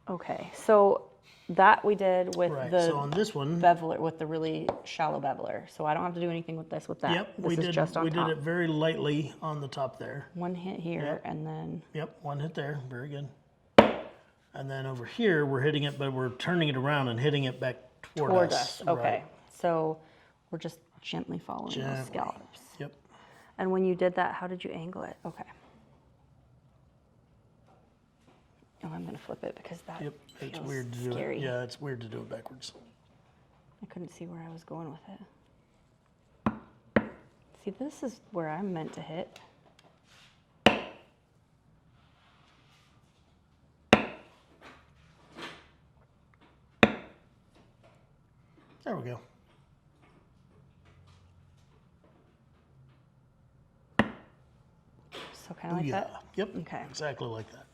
okay, so that we did with Right. the So on this one, beveler, with the really shallow beveler. So I don't have to do anything with this with that. yep, This we is did. just on We top. did it very lightly on the top there. One hit here, Yep. and then Yep, one hit there. Very good. And then over here, we're hitting it, but we're turning it around and hitting it back toward us. Okay, Right. so we're just gently following those Gently. scallops. Yep. And when you did that, how did you angle it? Okay. Oh, I'm gonna flip it because that Yep. It's feels weird to do scary. it. Yeah, it's weird to do it backwards. I couldn't see where I was going with it. See, this is where I'm meant to hit. There we go. So kind of like Yeah. that. Yep. Okay. Exactly like that.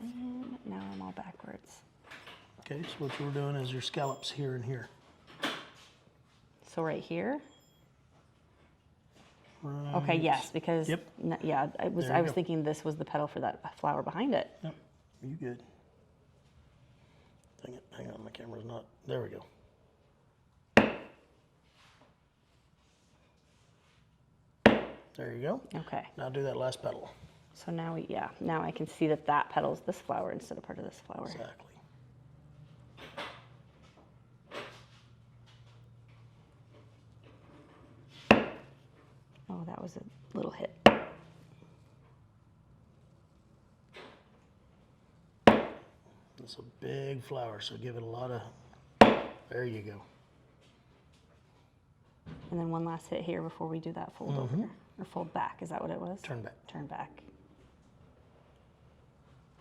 And now I'm all backwards. Okay, so what you were doing is your scallops here and here. So right here. Right. Okay, yes, because Yep. yeah, I was There you go. thinking this was the pedal for that flower behind it. Yep. You good. Dang it. Hang on, my camera's not. There we go. There you go. Okay. Now do that last pedal. So now now I can see that that pedal is this flower instead of part of this flower. Exactly. Oh, that was a little hit. It's a big flower, so give it a lot of. There you go. And then one last hit here before we do that fold over. Or fold back, is that what it was? Turn back. Turn back.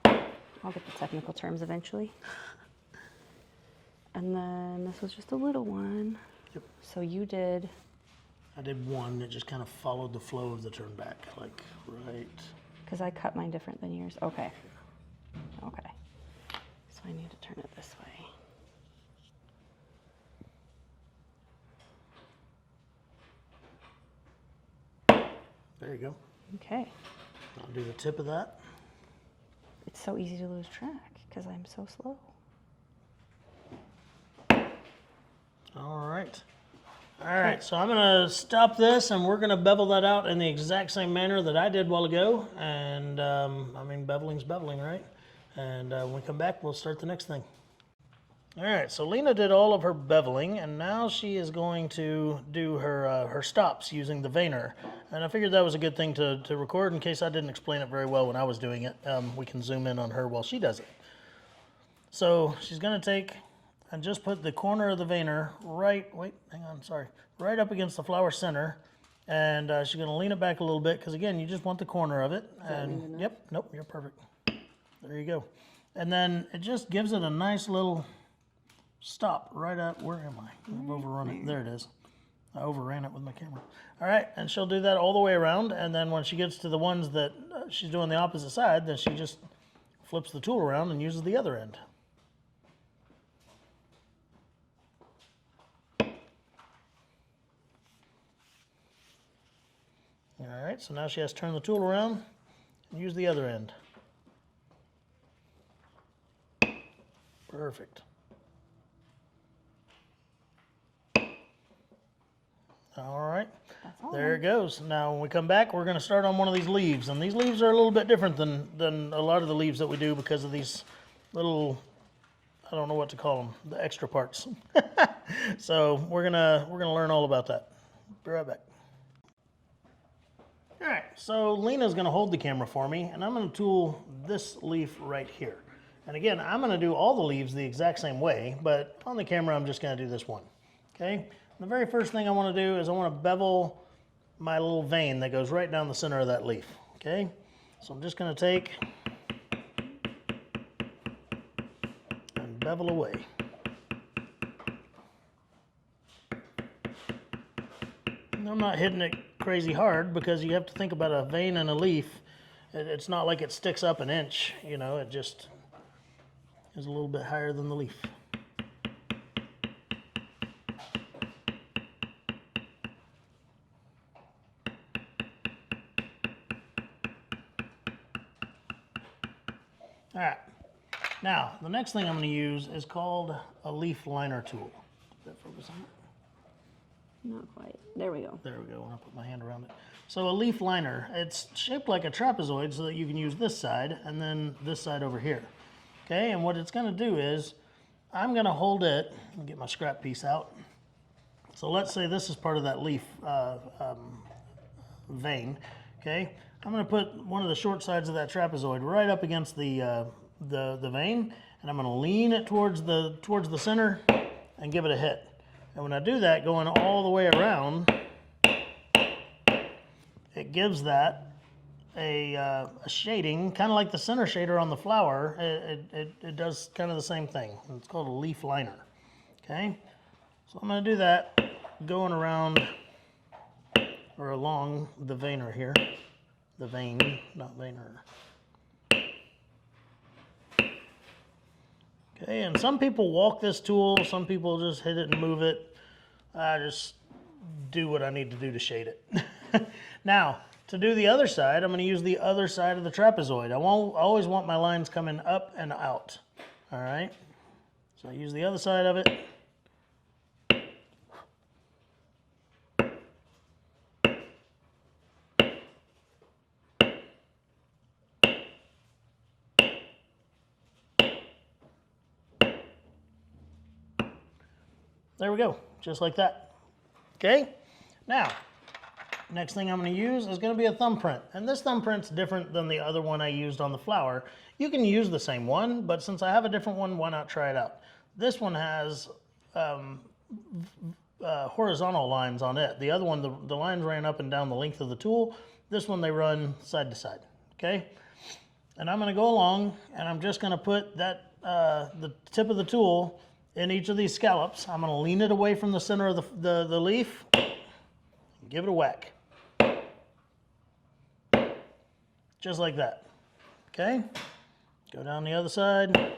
I'll get the technical terms eventually. And then this was just a little one. Yep. So you did, I did one that just kind of followed the flow of the turn back, like right. because I cut mine different than yours. Okay. Okay. So I need to turn it this way. There you go. Okay. I'll do the tip of that. It's so easy to lose track because I'm so slow. All right. All right, so I'm gonna stop this and we're gonna bevel that out in the exact same manner that I did a while ago. And I mean, beveling's beveling, right? And when we come back, we'll start the next thing. All right, so Lena did all of her beveling and now she is going to do her, her stops using the veiner. And I figured that was a good thing to record in case I didn't explain it very well when I was doing it. We can zoom in on her while she does it. So she's gonna take and just put the corner of the veiner right up against the flower center. And she's going to lean it back a little bit because, again, you just want the corner of it. And yep, nope, you're perfect. There you go. And then it just gives it a nice little stop right up. Where am I? I've overrun it. There it is. I overran it with my camera. All right, and she'll do that all the way around. And then when she gets to the ones that she's doing the opposite side, then she just flips the tool around and uses the other end. All right, so now she has to turn the tool around and use the other end. Perfect. All right, there it goes. Now when we come back, we're going to start on one of these leaves. And these leaves are a little bit different than a lot of the leaves that we do because of these little, I don't know what to call them, the extra parts. So we're gonna learn all about that. Be right back. All right, so Lena's gonna hold the camera for me, and I'm gonna tool this leaf right here. And again, I'm gonna do all the leaves the exact same way, but on the camera, I'm just gonna do this one, okay? The very first thing I wanna do is I wanna bevel my little vein that goes right down the center of that leaf, okay? So I'm just gonna take and bevel away. I'm not hitting it crazy hard because you have to think about a vein and a leaf. It's not like it sticks up an inch, you know, it just is a little bit higher than the leaf. All right, now the next thing I'm going to use is called a leaf liner tool. Did that focus on it? Not quite. There we go. There we go, when I put my hand around it. So a leaf liner, it's shaped like a trapezoid so that you can use this side and then this side over here. Okay, and what it's gonna do is, I'm gonna hold it, and get my scrap piece out. So let's say this is part of that leaf vein, okay? I'm gonna put one of the short sides of that trapezoid right up against the vein, and I'm gonna lean it towards the center and give it a hit. And when I do that, going all the way around, it gives that a shading, kind of like the center shader on the flower. It does kind of the same thing. It's called a leaf liner. Okay, so I'm going to do that going around or along the veiner here. The vein, not veiner. Okay, and some people walk this tool, some people just hit it and move it. I just do what I need to do to shade it. Now, to do the other side, I'm going to use the other side of the trapezoid. I always want my lines coming up and out. All right, so I use the other side of it. There we go, just like that. Okay, now, next thing I'm going to use is going to be a thumbprint. And this thumbprint's different than the other one I used on the flower. You can use the same one, but since I have a different one, why not try it out? This one has horizontal lines on it. The other one, the lines ran up and down the length of the tool. This one, they run side to side, okay? And I'm going to go along, and I'm just going to put that the tip of the tool in each of these scallops. I'm going to lean it away from the center of the leaf, give it a whack. Just like that. Okay? Go down the other side.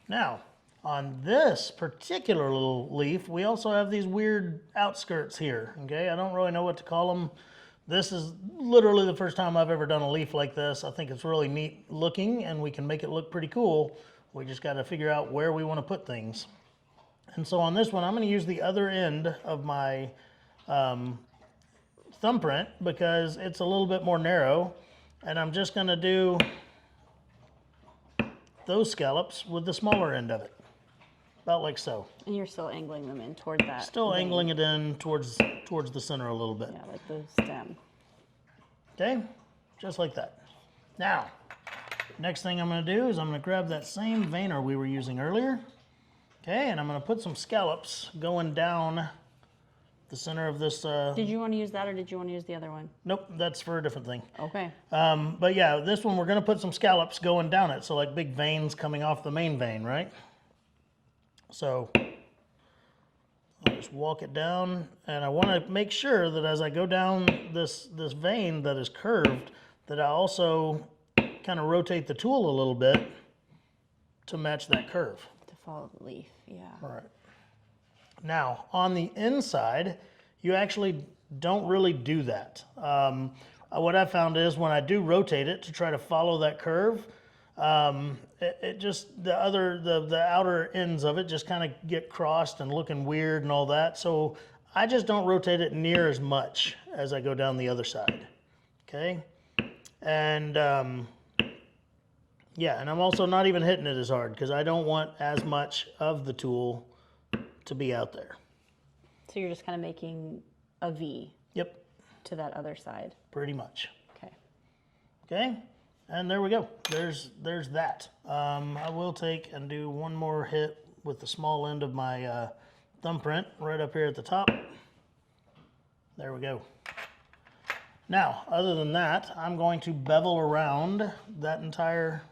Now, on this particular little leaf, we also have these weird outskirts here. Okay? I don't really know what to call them. This is literally the first time I've ever done a leaf like this. I think it's really neat looking and we can make it look pretty cool. We just got to figure out where we want to put things. And so on this one, I'm going to use the other end of my thumbprint because it's a little bit more narrow. And I'm just going to do those scallops with the smaller end of it. About like so. And you're still angling them in toward that. Still angling it in towards the center a little bit. Yeah, like the stem. Okay, just like that. Now, next thing I'm going to do is I'm going to grab that same veiner we were using earlier. Okay, and I'm going to put some scallops going down the center of this. Did you want to use that or did you want to use the other one? Nope, that's for a different thing. Okay. But yeah, this one we're going to put some scallops going down it, so like big veins coming off the main vein, right? So I'll just walk it down, and I want to make sure that as I go down this vein that is curved, that I also kind of rotate the tool a little bit to match that curve. To follow the leaf, yeah. All right. Now, on the inside, you actually don't really do that. What I found is when I do rotate it to try to follow that curve, it just, the outer ends of it just kind of get crossed and looking weird and all that. So I just don't rotate it near as much as I go down the other side. Okay? And yeah, and I'm also not even hitting it as hard because I don't want as much of the tool to be out there. So you're just kind of making a V. Yep. To that other side. Pretty much. Okay. Okay, and there we go. There's that. I will take and do one more hit with the small end of my thumbprint right up here at the top. There we go. Now, other than that, I'm going to bevel around that entire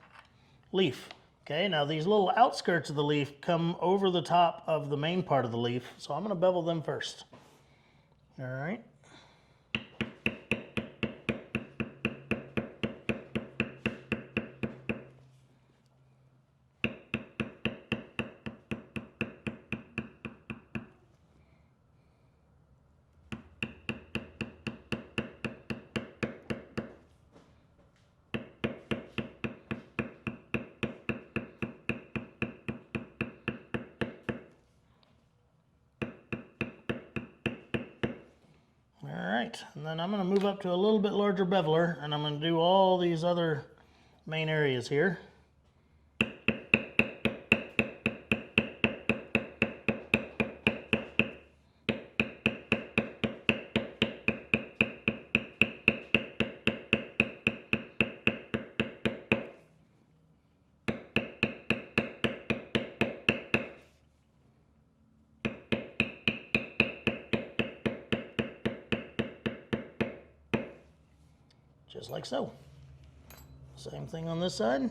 leaf. Okay, now these little outskirts of the leaf come over the top of the main part of the leaf, so I'm going to bevel them first. All right. Alright, and then I'm going to move up to a little bit larger beveler, and I'm going to do all these other main areas here. Just like so. Same thing on this side.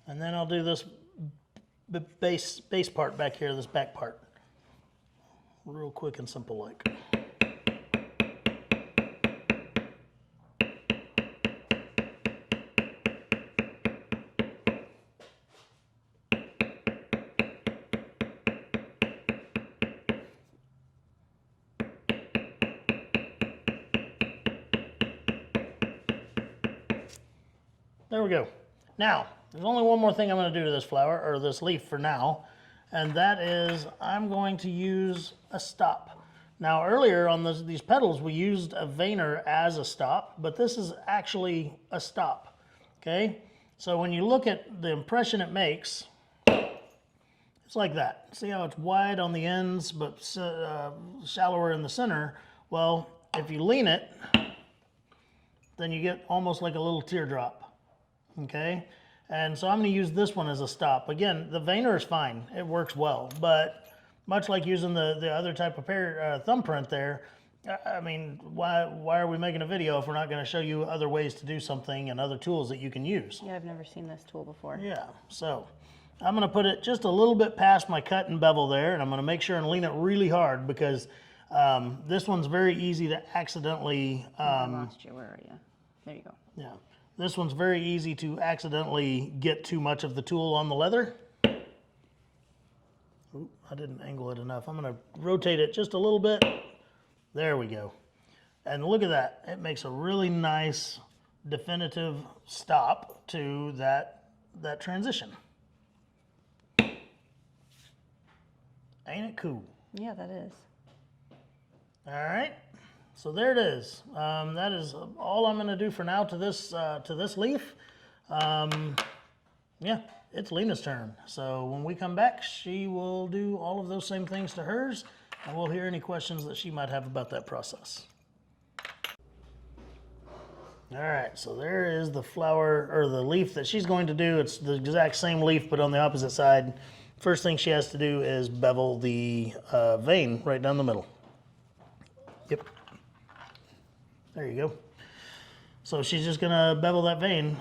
And then I'll do this base part back here, this back part. Real quick and simple like. There we go. Now, there's only one more thing I'm going to do to this flower, or this leaf for now, and that is I'm going to use a stop. Now, earlier on these petals, we used a veiner as a stop, but this is actually a stop, okay? So when you look at the impression it makes, it's like that. See how it's wide on the ends, but shallower in the center? Well, if you lean it, then you get almost like a little teardrop. Okay, and so I'm going to use this one as a stop. Again, the veiner is fine. It works well, but much like using the other type of thumbprint there, I mean, why are we making a video if we're not going to show you other ways to do something and other tools that you can use? Yeah, I've never seen this tool before. Yeah, so I'm going to put it just a little bit past my cut and bevel there, and I'm going to make sure and lean it really hard because this one's very easy to accidentally... I lost you. Where are you? There you go. Yeah. This one's very easy to accidentally get too much of the tool on the leather. Ooh, I didn't angle it enough. I'm going to rotate it just a little bit. There we go. And look at that. It makes a really nice, definitive stop to that transition. Ain't it cool? Yeah, that is. All right. So there it is. That is all I'm going to do for now to this leaf. Yeah, it's Lena's turn. So when we come back, she will do all of those same things to hers, and we'll hear any questions that she might have about that process. All right, so there is the flower, or the leaf that she's going to do. It's the exact same leaf, but on the opposite side. First thing she has to do is bevel the vein right down the middle. Yep. There you go. So she's just gonna bevel that vein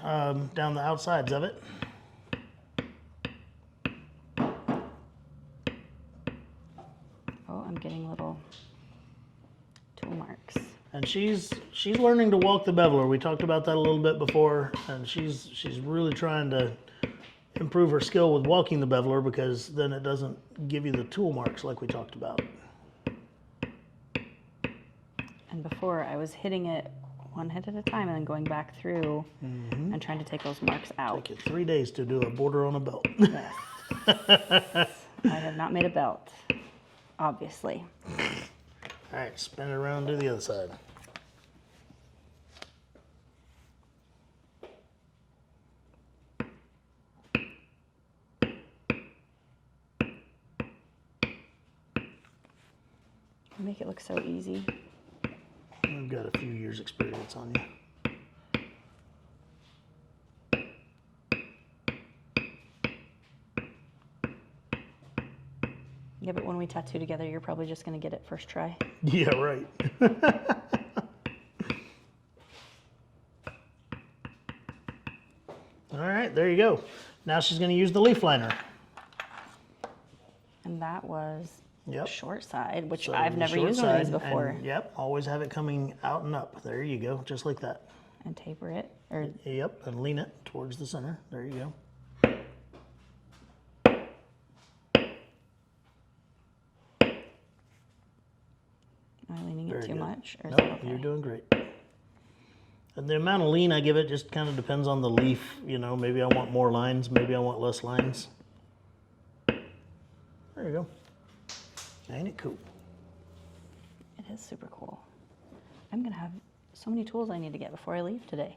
down the outsides of it. Oh, I'm getting little tool marks. And she's learning to walk the beveler. We talked about that a little bit before, and she's really trying to improve her skill with walking the beveler, because then it doesn't give you the tool marks like we talked about. And before, I was hitting it one hit at a time and then going back through and trying to take those marks out. Take you 3 days to do a border on a belt. Yes. I have not made a belt, obviously. All right, spin it around, do the other side. You make it look so easy. We've got a few years experience on you. Yeah, but when we tattoo together, you're probably just going to get it first try. Yeah, right. All right, there you go. Now she's going to use the leaf liner. And that was Yep. short side, which So I've the never short used one of these side, before. and, yep, always have it coming out and up. There you go, just like that. And taper it, or Yep, and lean it towards the center. There you go. am I leaning it Very too good. much? Or is Nope, it okay? you're doing great. And the amount of lean I give it just kind of depends on the leaf. You know, maybe I want more lines, maybe I want less lines. There you go. Ain't it cool? It is super cool. I'm going to have so many tools I need to get before I leave today.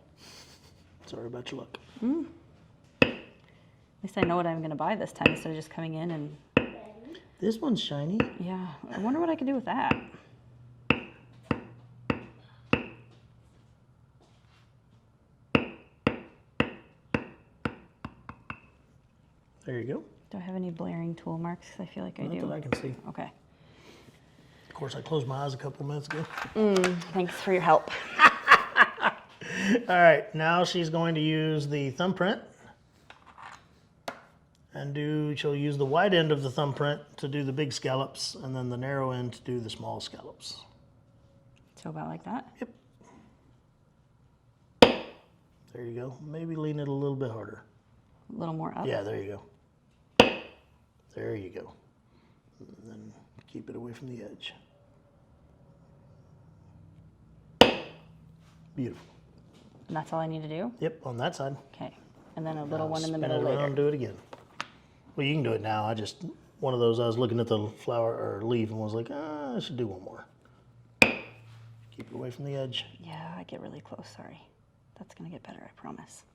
Sorry about your luck. At least I know what I'm going to buy this time instead of just coming in and, This one's shiny. yeah. I wonder what I could do with that. There you go. Do I have any blaring tool marks? 'Cause I feel like I Not do. that I can see. Okay. Of course, I closed my eyes a couple minutes ago. Thanks for your help. All right, now she's going to use the thumbprint. And she'll use the wide end of the thumbprint to do the big scallops, and then the narrow end to do the small scallops. So about like that? Yep. There you go. Maybe lean it a little bit harder. A little more up? Yeah, there you go. There you go. And then keep it away from the edge. Beautiful. And that's all I need to do? Yep, on that side. Okay. And then a little Now one in the spin middle it around, later. do it again. Well, you can do it now. One of those, I was looking at the flower or leaf and was like, I should do one more. Keep it away from the edge. Yeah, I get really close, sorry. That's gonna get better, I promise.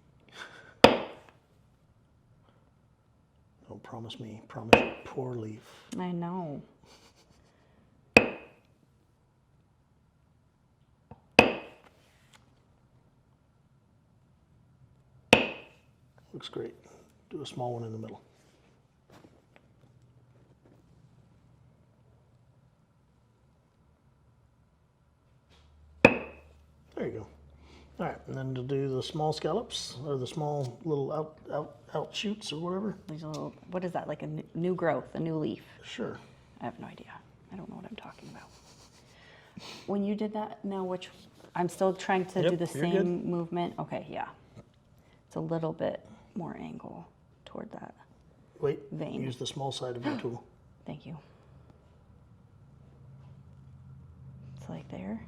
Don't promise me. Promise your poor leaf. I know. Looks great. Do a small one in the middle. There you go. All right, and then to do the small scallops, or the small little out shoots or whatever. These little, what is that, like a new growth, a new leaf? Sure. I have no idea. I don't know what I'm talking about. When you did that, now I'm still trying to do Yep, the you're good. same movement. Okay, yeah. It's a little bit more angle toward that. Wait, Vein. use the small side of your tool. Thank you. It's like there.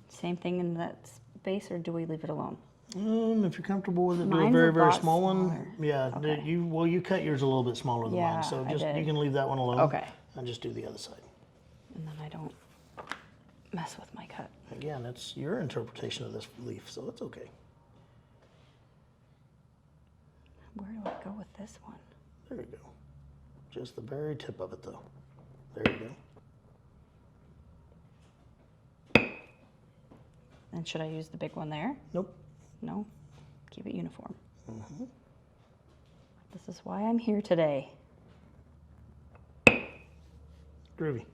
Same thing in that space, or do we leave it alone? If you're comfortable with it, do a Mine's very, a very lot small smaller. one. Yeah, Okay. you cut yours a little bit smaller than Yeah, mine, so I just did. you can leave that one alone. Okay. And just do the other side. And then I don't mess with my cut. Again, it's your interpretation of this leaf, so it's okay. Where do I go with this one? There you go. Just the very tip of it, though. There you go. And should I use the big one there? Nope. No? Keep it uniform. Mm-hmm. This is why I'm here today. Groovy.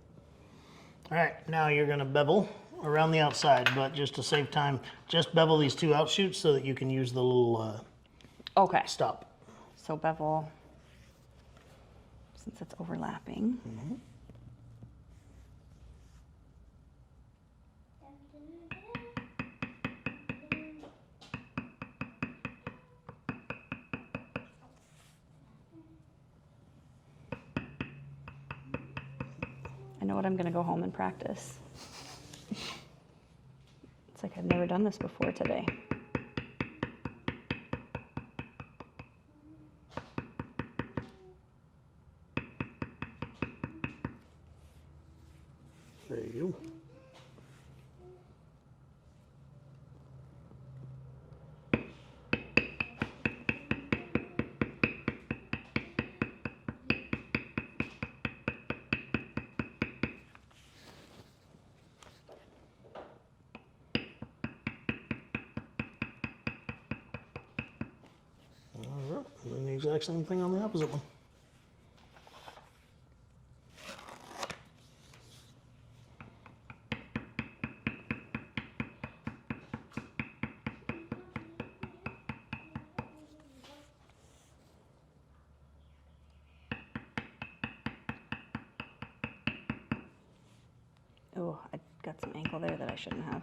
All right, now you're going to bevel around the outside, but just to save time, just bevel these two outshoots so that you can use the little Okay. stop. So bevel, since it's overlapping. Mm-hmm. I know what I'm going to go home and practice. It's like I've never done this before today. There you go. All right, and then the exact same thing on the opposite one. Oh, I got some ankle there that I shouldn't have.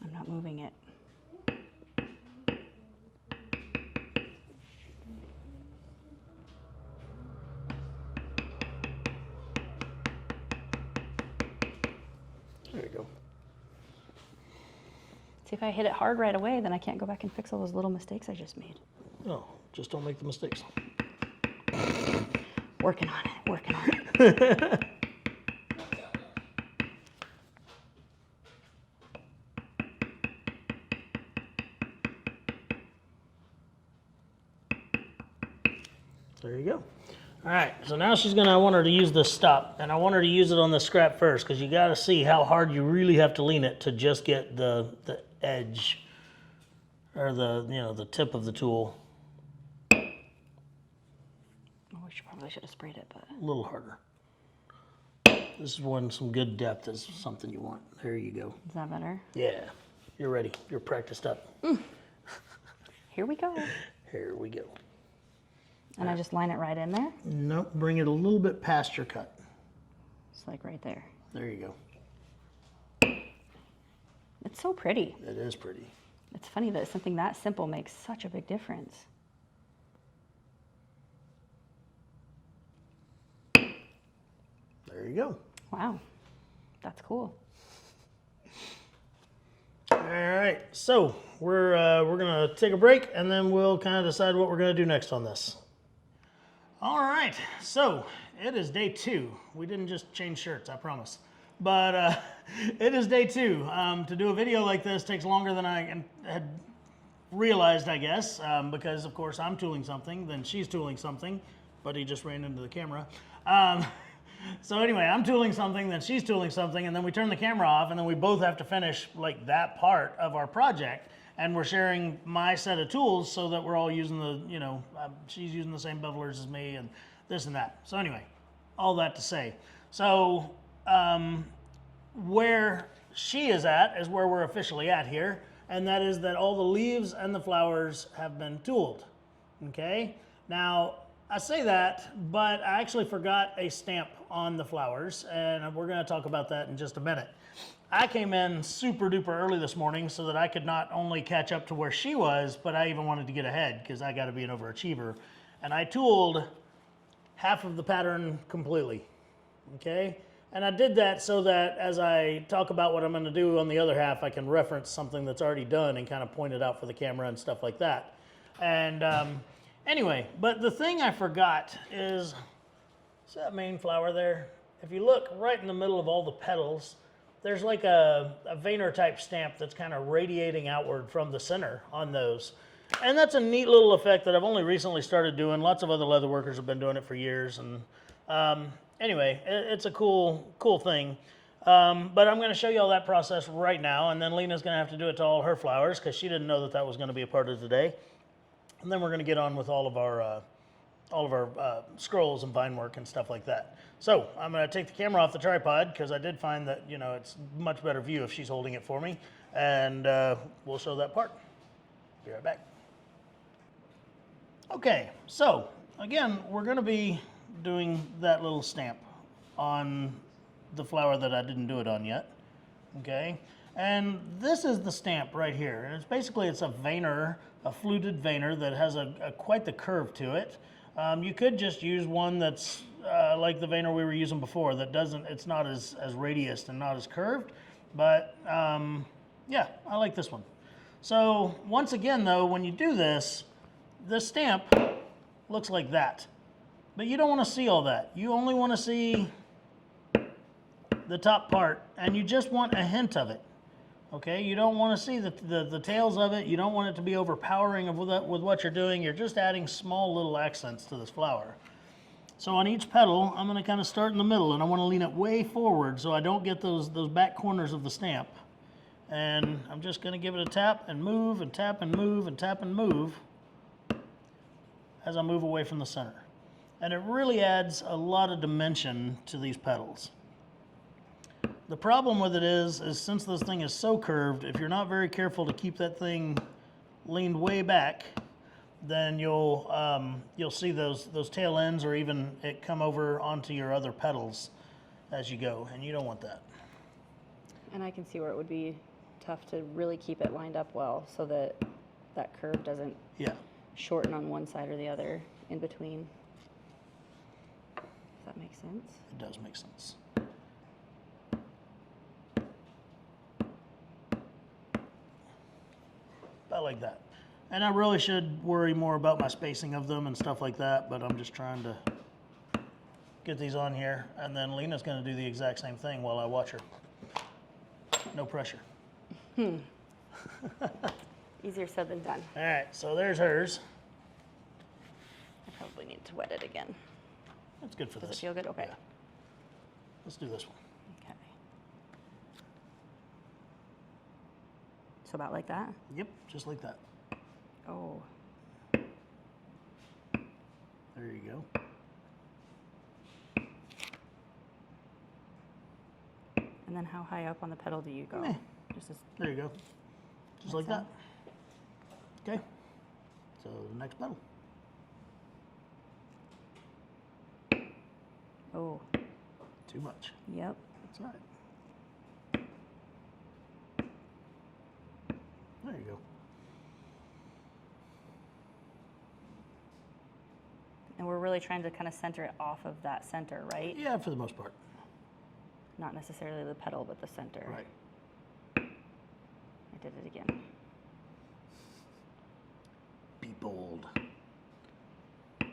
I'm not moving it. There you go. See, if I hit it hard right away, then I can't go back and fix all those little mistakes I just made. No, just don't make the mistakes. Working on it, working on it. There you go. All right, so now I want her to use the stop, and I want her to use it on the scrap first, because you got to see how hard you really have to lean it to just get the edge, or the tip of the tool. Oh, we probably should have sprayed it, but. A little harder. This is when some good depth is something you want. There you go. Is that better? Yeah, you're ready. You're practiced up. Here we go. Here we go. And I just line it right in there? Nope, bring it a little bit past your cut. It's like right there. There you go. It's so pretty. It is pretty. It's funny that something that simple makes such a big difference. There you go. Wow, that's cool. All right, so we're gonna take a break, and then we'll kind of decide what we're gonna do next on this. All right, so it is day 2. We didn't just change shirts, I promise. But it is day 2. To do a video like this takes longer than I had realized, I guess, because of course I'm tooling something, then she's tooling something, but he just ran into the camera. So anyway, I'm tooling something, then she's tooling something, and then we turn the camera off, and then we both have to finish like that part of our project. And we're sharing my set of tools so that we're all using the, she's using the same bevelers as me and this and that. So anyway, all that to say. So where she is at is where we're officially at here. And that is that all the leaves and the flowers have been tooled. Okay? Now, I say that, but I actually forgot a stamp on the flowers. And we're going to talk about that in just a minute. I came in super duper early this morning so that I could not only catch up to where she was, but I even wanted to get ahead because I got to be an overachiever. And I tooled half of the pattern completely, okay? And I did that so that as I talk about what I'm going to do on the other half, I can reference something that's already done and kind of point it out for the camera and stuff like that. And Anyway, but the thing I forgot is that main flower there? If you look right in the middle of all the petals, there's like a veinner type stamp that's kind of radiating outward from the center on those. And that's a neat little effect that I've only recently started doing. Lots of other leather workers have been doing it for years. And anyway, it's a cool thing. But I'm going to show you all that process right now. And then Lena's going to have to do it to all her flowers because she didn't know that was going to be a part of today. And then we're going to get on with all of our scrolls and vine work and stuff like that. So I'm going to take the camera off the tripod because I did find that, it's a much better view if she's holding it for me. And we'll show that part. Be right back. Okay, so again, we're going to be doing that little stamp on the flower that I didn't do it on yet. Okay, and this is the stamp right here. And it's basically, it's a veinner, a fluted veinner that has quite the curve to it. You could just use one that's like the veinner we were using before that it's not as radiused and not as curved, but yeah, I like this one. So once again though, when you do this, the stamp looks like that, but you don't want to see all that. You only want to see the top part, and you just want a hint of it. Okay, you don't want to see the tails of it. You don't want it to be overpowering with what you're doing. You're just adding small little accents to this flower. So on each petal, I'm going to kind of start in the middle, and I want to lean it way forward so I don't get those back corners of the stamp. And I'm just going to give it a tap and move and tap and move and tap and move as I move away from the center. And it really adds a lot of dimension to these petals. The problem with it is since this thing is so curved, if you're not very careful to keep that thing leaned way back, then you'll see those tail ends or even it come over onto your other petals as you go, and you don't want that. And I can see where it would be tough to really keep it lined up well so that that curve doesn't shorten on one side or the other in between. Does that make sense? It does make sense. About like that. And I really should worry more about my spacing of them and stuff like that, but I'm just trying to get these on here, and then Lena's going to do the exact same thing while I watch her. No pressure. Easier said than done. All right, so there's hers. I probably need to wet it again. That's good for this. this. Does it feel good? Okay. Yeah. Let's do this one. Okay. So about like that? Yep, just like that. Oh. There you go. And then how high up on the petal do you go? Just as there you go. Just like that. Okay. So the next petal. Oh. Too much. Yep. That's all right. There you go. And we're really trying to kind of center it off of that center, right? Yeah, for the most part. Not necessarily the petal, but the center. Right. I did it again. Be bold. I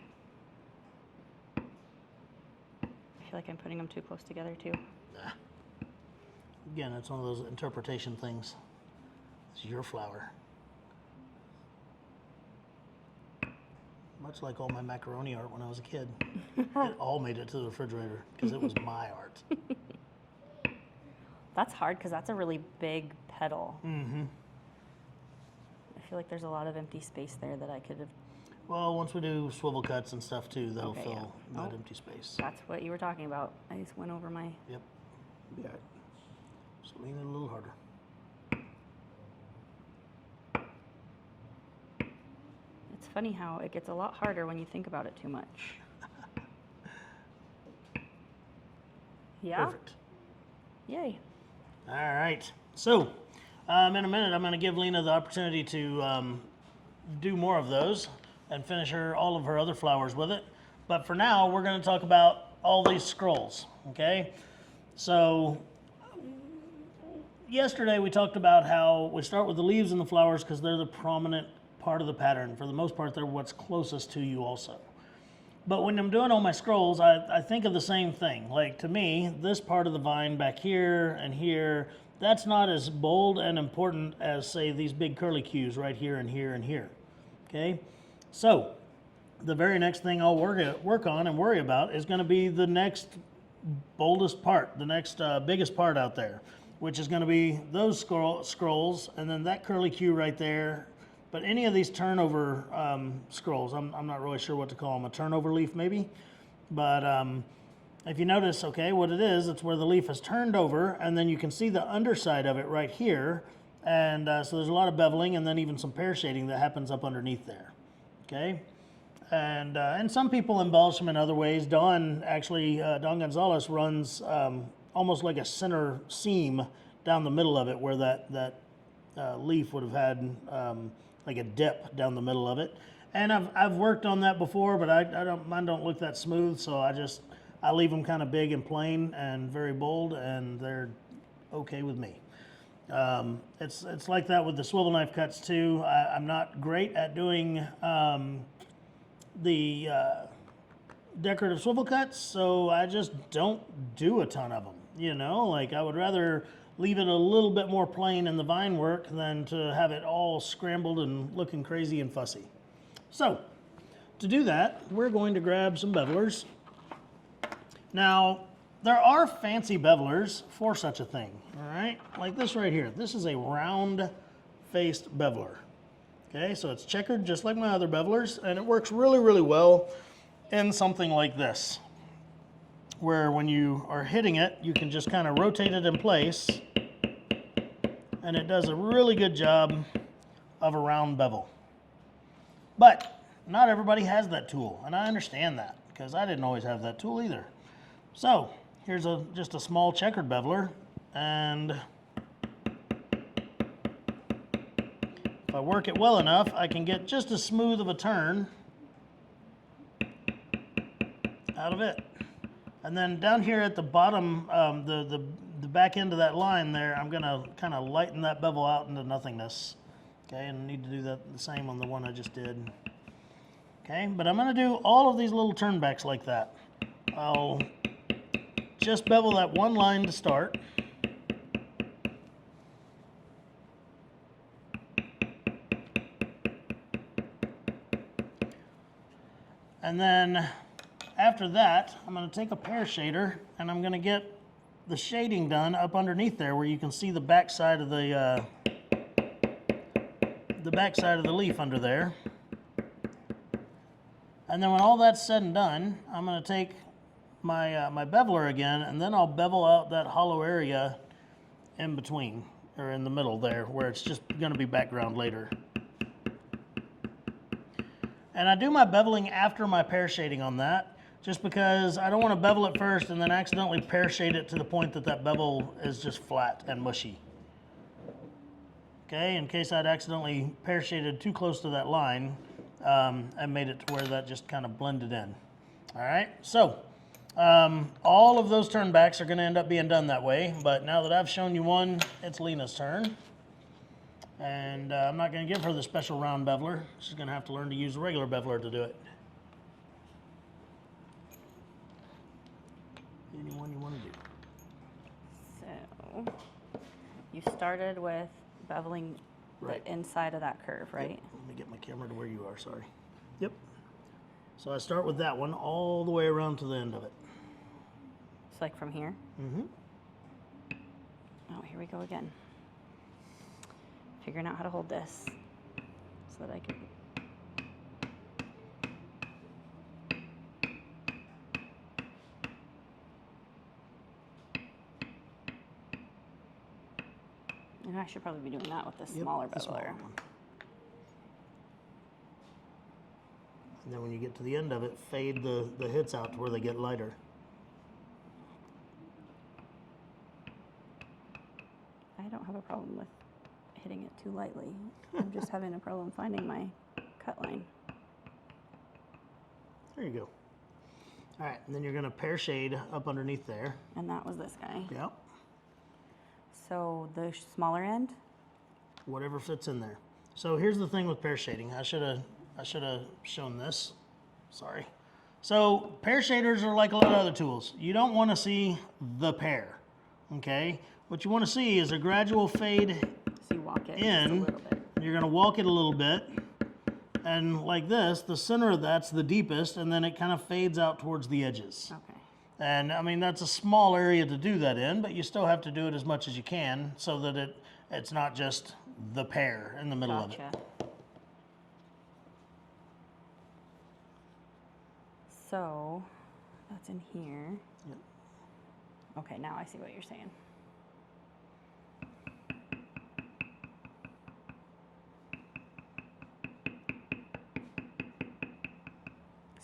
feel like I'm putting them too close together too. Nah. Again, it's one of those interpretation things. It's your flower. Much like all my macaroni art when I was a kid. It all made it to the refrigerator because it was my art. That's hard because that's a really big petal. Mm-hmm. I feel like there's a lot of empty space there that I could have. Well, once we do swivel cuts and stuff too, that'll Okay, fill yeah. that empty space. That's what you were talking about. I just went over my. Yep. Be all right. Just lean it a little harder. It's funny how it gets a lot harder when you think about it too much. Yeah? Perfect. Yay. All right. So, in a minute, I'm going to give Lena the opportunity to do more of those and finish all of her other flowers with it. But for now, we're going to talk about all these scrolls, okay? So, yesterday we talked about how we start with the leaves and the flowers because they're the prominent part of the pattern. For the most part, they're what's closest to you also. But when I'm doing all my scrolls, I think of the same thing. Like to me, this part of the vine back here and here, that's not as bold and important as say these big curly cues right here and here and here, okay? So the very next thing I'll work on and worry about is gonna be the next boldest part, the next biggest part out there, which is gonna be those scrolls and then that curly cue right there. But any of these turnover scrolls, I'm not really sure what to call them, a turnover leaf maybe. But if you notice, okay, what it is, it's where the leaf is turned over and then you can see the underside of it right here. And so there's a lot of beveling and then even some pear shading that happens up underneath there, okay? And some people embellish them in other ways. Don Gonzalez runs almost like a center seam down the middle of it where that leaf would have had like a dip down the middle of it. And I've worked on that before, but mine don't look that smooth, so I leave them kind of big and plain and very bold, and they're okay with me. It's like that with the swivel knife cuts too. I'm not great at doing the decorative swivel cuts, so I just don't do a ton of them. You know, like I would rather leave it a little bit more plain in the vine work than to have it all scrambled and looking crazy and fussy. So, to do that, we're going to grab some bevelers. Now, there are fancy bevelers for such a thing, all right? Like this right here. This is a round-faced beveler. Okay, so it's checkered just like my other bevelers, and it works really, really well in something like this, where when you are hitting it, you can just kind of rotate it in place, and it does a really good job of a round bevel. But not everybody has that tool, and I understand that, because I didn't always have that tool either. So here's just a small checkered beveler, and if I work it well enough, I can get just as smooth of a turn out of it. And then down here at the bottom, the back end of that line there, I'm gonna kind of lighten that bevel out into nothingness. Okay, and I need to do that the same on the one I just did. Okay, but I'm gonna do all of these little turnbacks like that. I'll just bevel that one line to start. And then after that, I'm going to take a pear shader and I'm going to get the shading done up underneath there where you can see the back side of the leaf under there. And then when all that's said and done, I'm going to take my my beveler again, and then I'll bevel out that hollow area in between, or in the middle there, where it's just going to be background later. And I do my beveling after my pear shading on that, just because I don't want to bevel it first and then accidentally pear shade it to the point that that bevel is just flat and mushy. Okay, in case I'd accidentally pear shaded too close to that line, and made it to where that just kind of blended in. All right, so all of those turnbacks are going to end up being done that way, but now that I've shown you one, it's Lena's turn. And I'm not going to give her the special round beveler. She's going to have to learn to use a regular beveler to do it. Any one you want to do. So, you started with beveling Right. the inside of that curve, right? Yep. Let me get my camera to where you are, sorry. Yep. So I start with that one all the way around to the end of it. It's like from here. Mm-hmm. Oh, here we go again. Figuring out how to hold this so that I can. And I should probably be doing that with the smaller the smaller beveler. one. And then when you get to the end of it, fade the hits out to where they get lighter. I don't have a problem with hitting it too lightly. I'm just having a problem finding my cut line. There you go. All right, and then you're going to pear shade up underneath there. And that was this guy. Yep. So the smaller end? Whatever fits in there. So here's the thing with pear shading. I should have shown this. Sorry. So pear shaders are like a lot of other tools. You don't want to see the pear, okay? What you want to see is a gradual fade So you walk it in. just a little bit. You're going to walk it a little bit. And like this, the center of that's the deepest, and then it kind of fades out towards the edges. Okay. And I mean, that's a small area to do that in, but you still have to do it as much as you can so that it's not just the pear in the middle of it. So that's in here. Yep. Okay, now I see what you're saying.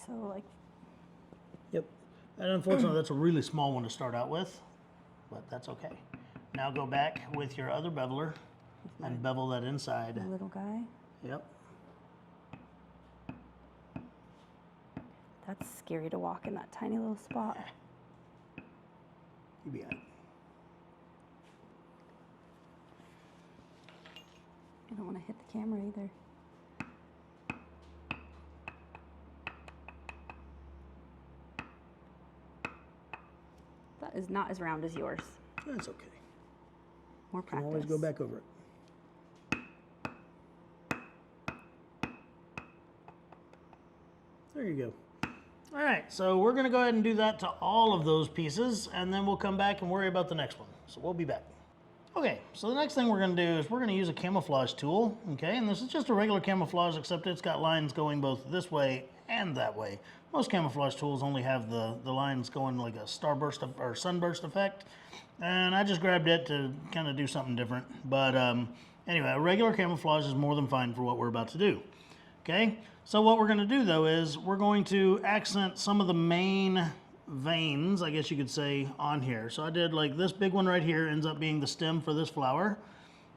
So like, Yep. And unfortunately, that's a really small one to start out with, but that's okay. Now go back with your other beveler and bevel that inside. the little guy. Yep. That's scary to walk in that tiny little spot. You'll be all right. I don't want to hit the camera either. That is not as round as yours. That's okay. More You can practice. always go back over it. There you go. All right, so we're gonna go ahead and do that to all of those pieces, and then we'll come back and worry about the next one. So we'll be back. Okay, so the next thing we're gonna do is we're gonna use a camouflage tool, okay? And this is just a regular camouflage, except it's got lines going both this way and that way. Most camouflage tools only have the lines going like a starburst or sunburst effect, and I just grabbed it to kind of do something different. But anyway, a regular camouflage is more than fine for what we're about to do. Okay, so what we're going to do though is we're going to accent some of the main veins, I guess you could say, on here. So I did like this big one right here ends up being the stem for this flower.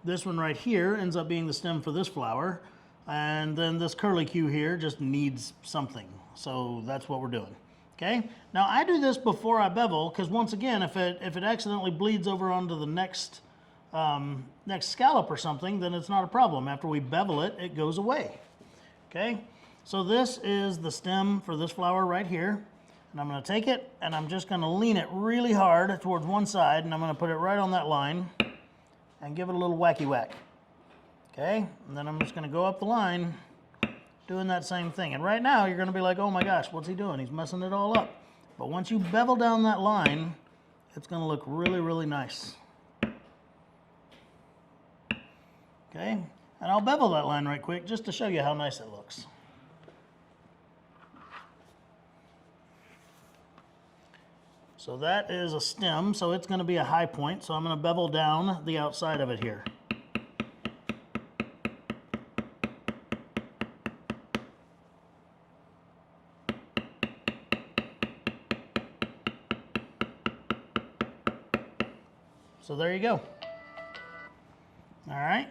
This one right here ends up being the stem for this flower. And then this curlicue here just needs something. So that's what we're doing. Okay, now I do this before I bevel, because once again, if it accidentally bleeds over onto the next scallop or something, then it's not a problem. After we bevel it, it goes away. Okay, so this is the stem for this flower right here, and I'm going to take it and I'm just going to lean it really hard towards one side, and I'm going to put it right on that line and give it a little wacky whack. Okay, and then I'm just going to go up the line doing that same thing. And right now you're going to be like, oh my gosh, what's he doing? He's messing it all up. But once you bevel down that line, it's going to look really, really nice. Okay, and I'll bevel that line right quick just to show you how nice it looks. So that is a stem, so it's going to be a high point, so I'm going to bevel down the outside of it here. So there you go. All right.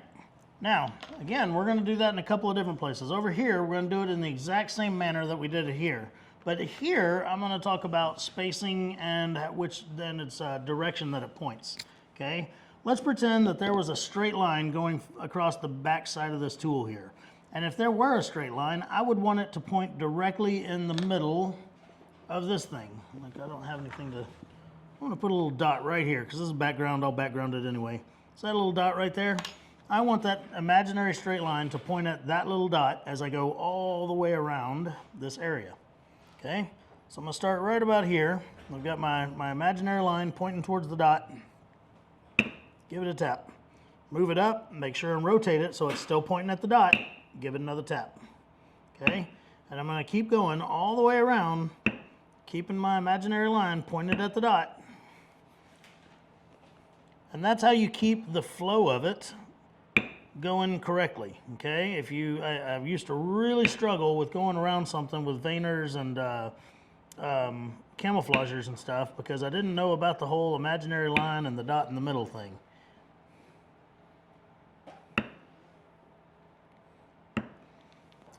Now, again, we're going to do that in a couple of different places. Over here, we're going to do it in the exact same manner that we did it here. But here, I'm going to talk about spacing and which then its direction that it points. Okay. Let's pretend that there was a straight line going across the back side of this tool here. And if there were a straight line, I would want it to point directly in the middle of this thing. Like, I don't have anything to... I'm going to put a little dot right here because this is background. I'll background it anyway. So that little dot right there, I want that imaginary straight line to point at that little dot as I go all the way around this area. Okay, so I'm going to start right about here. I've got my imaginary line pointing towards the dot. Give it a tap. Move it up, make sure and rotate it so it's still pointing at the dot. Give it another tap. Okay, and I'm going to keep going all the way around, keeping my imaginary line pointed at the dot. And that's how you keep the flow of it going correctly, okay? I used to really struggle with going around something with veiners and camouflagers and stuff because I didn't know about the whole imaginary line and the dot in the middle thing.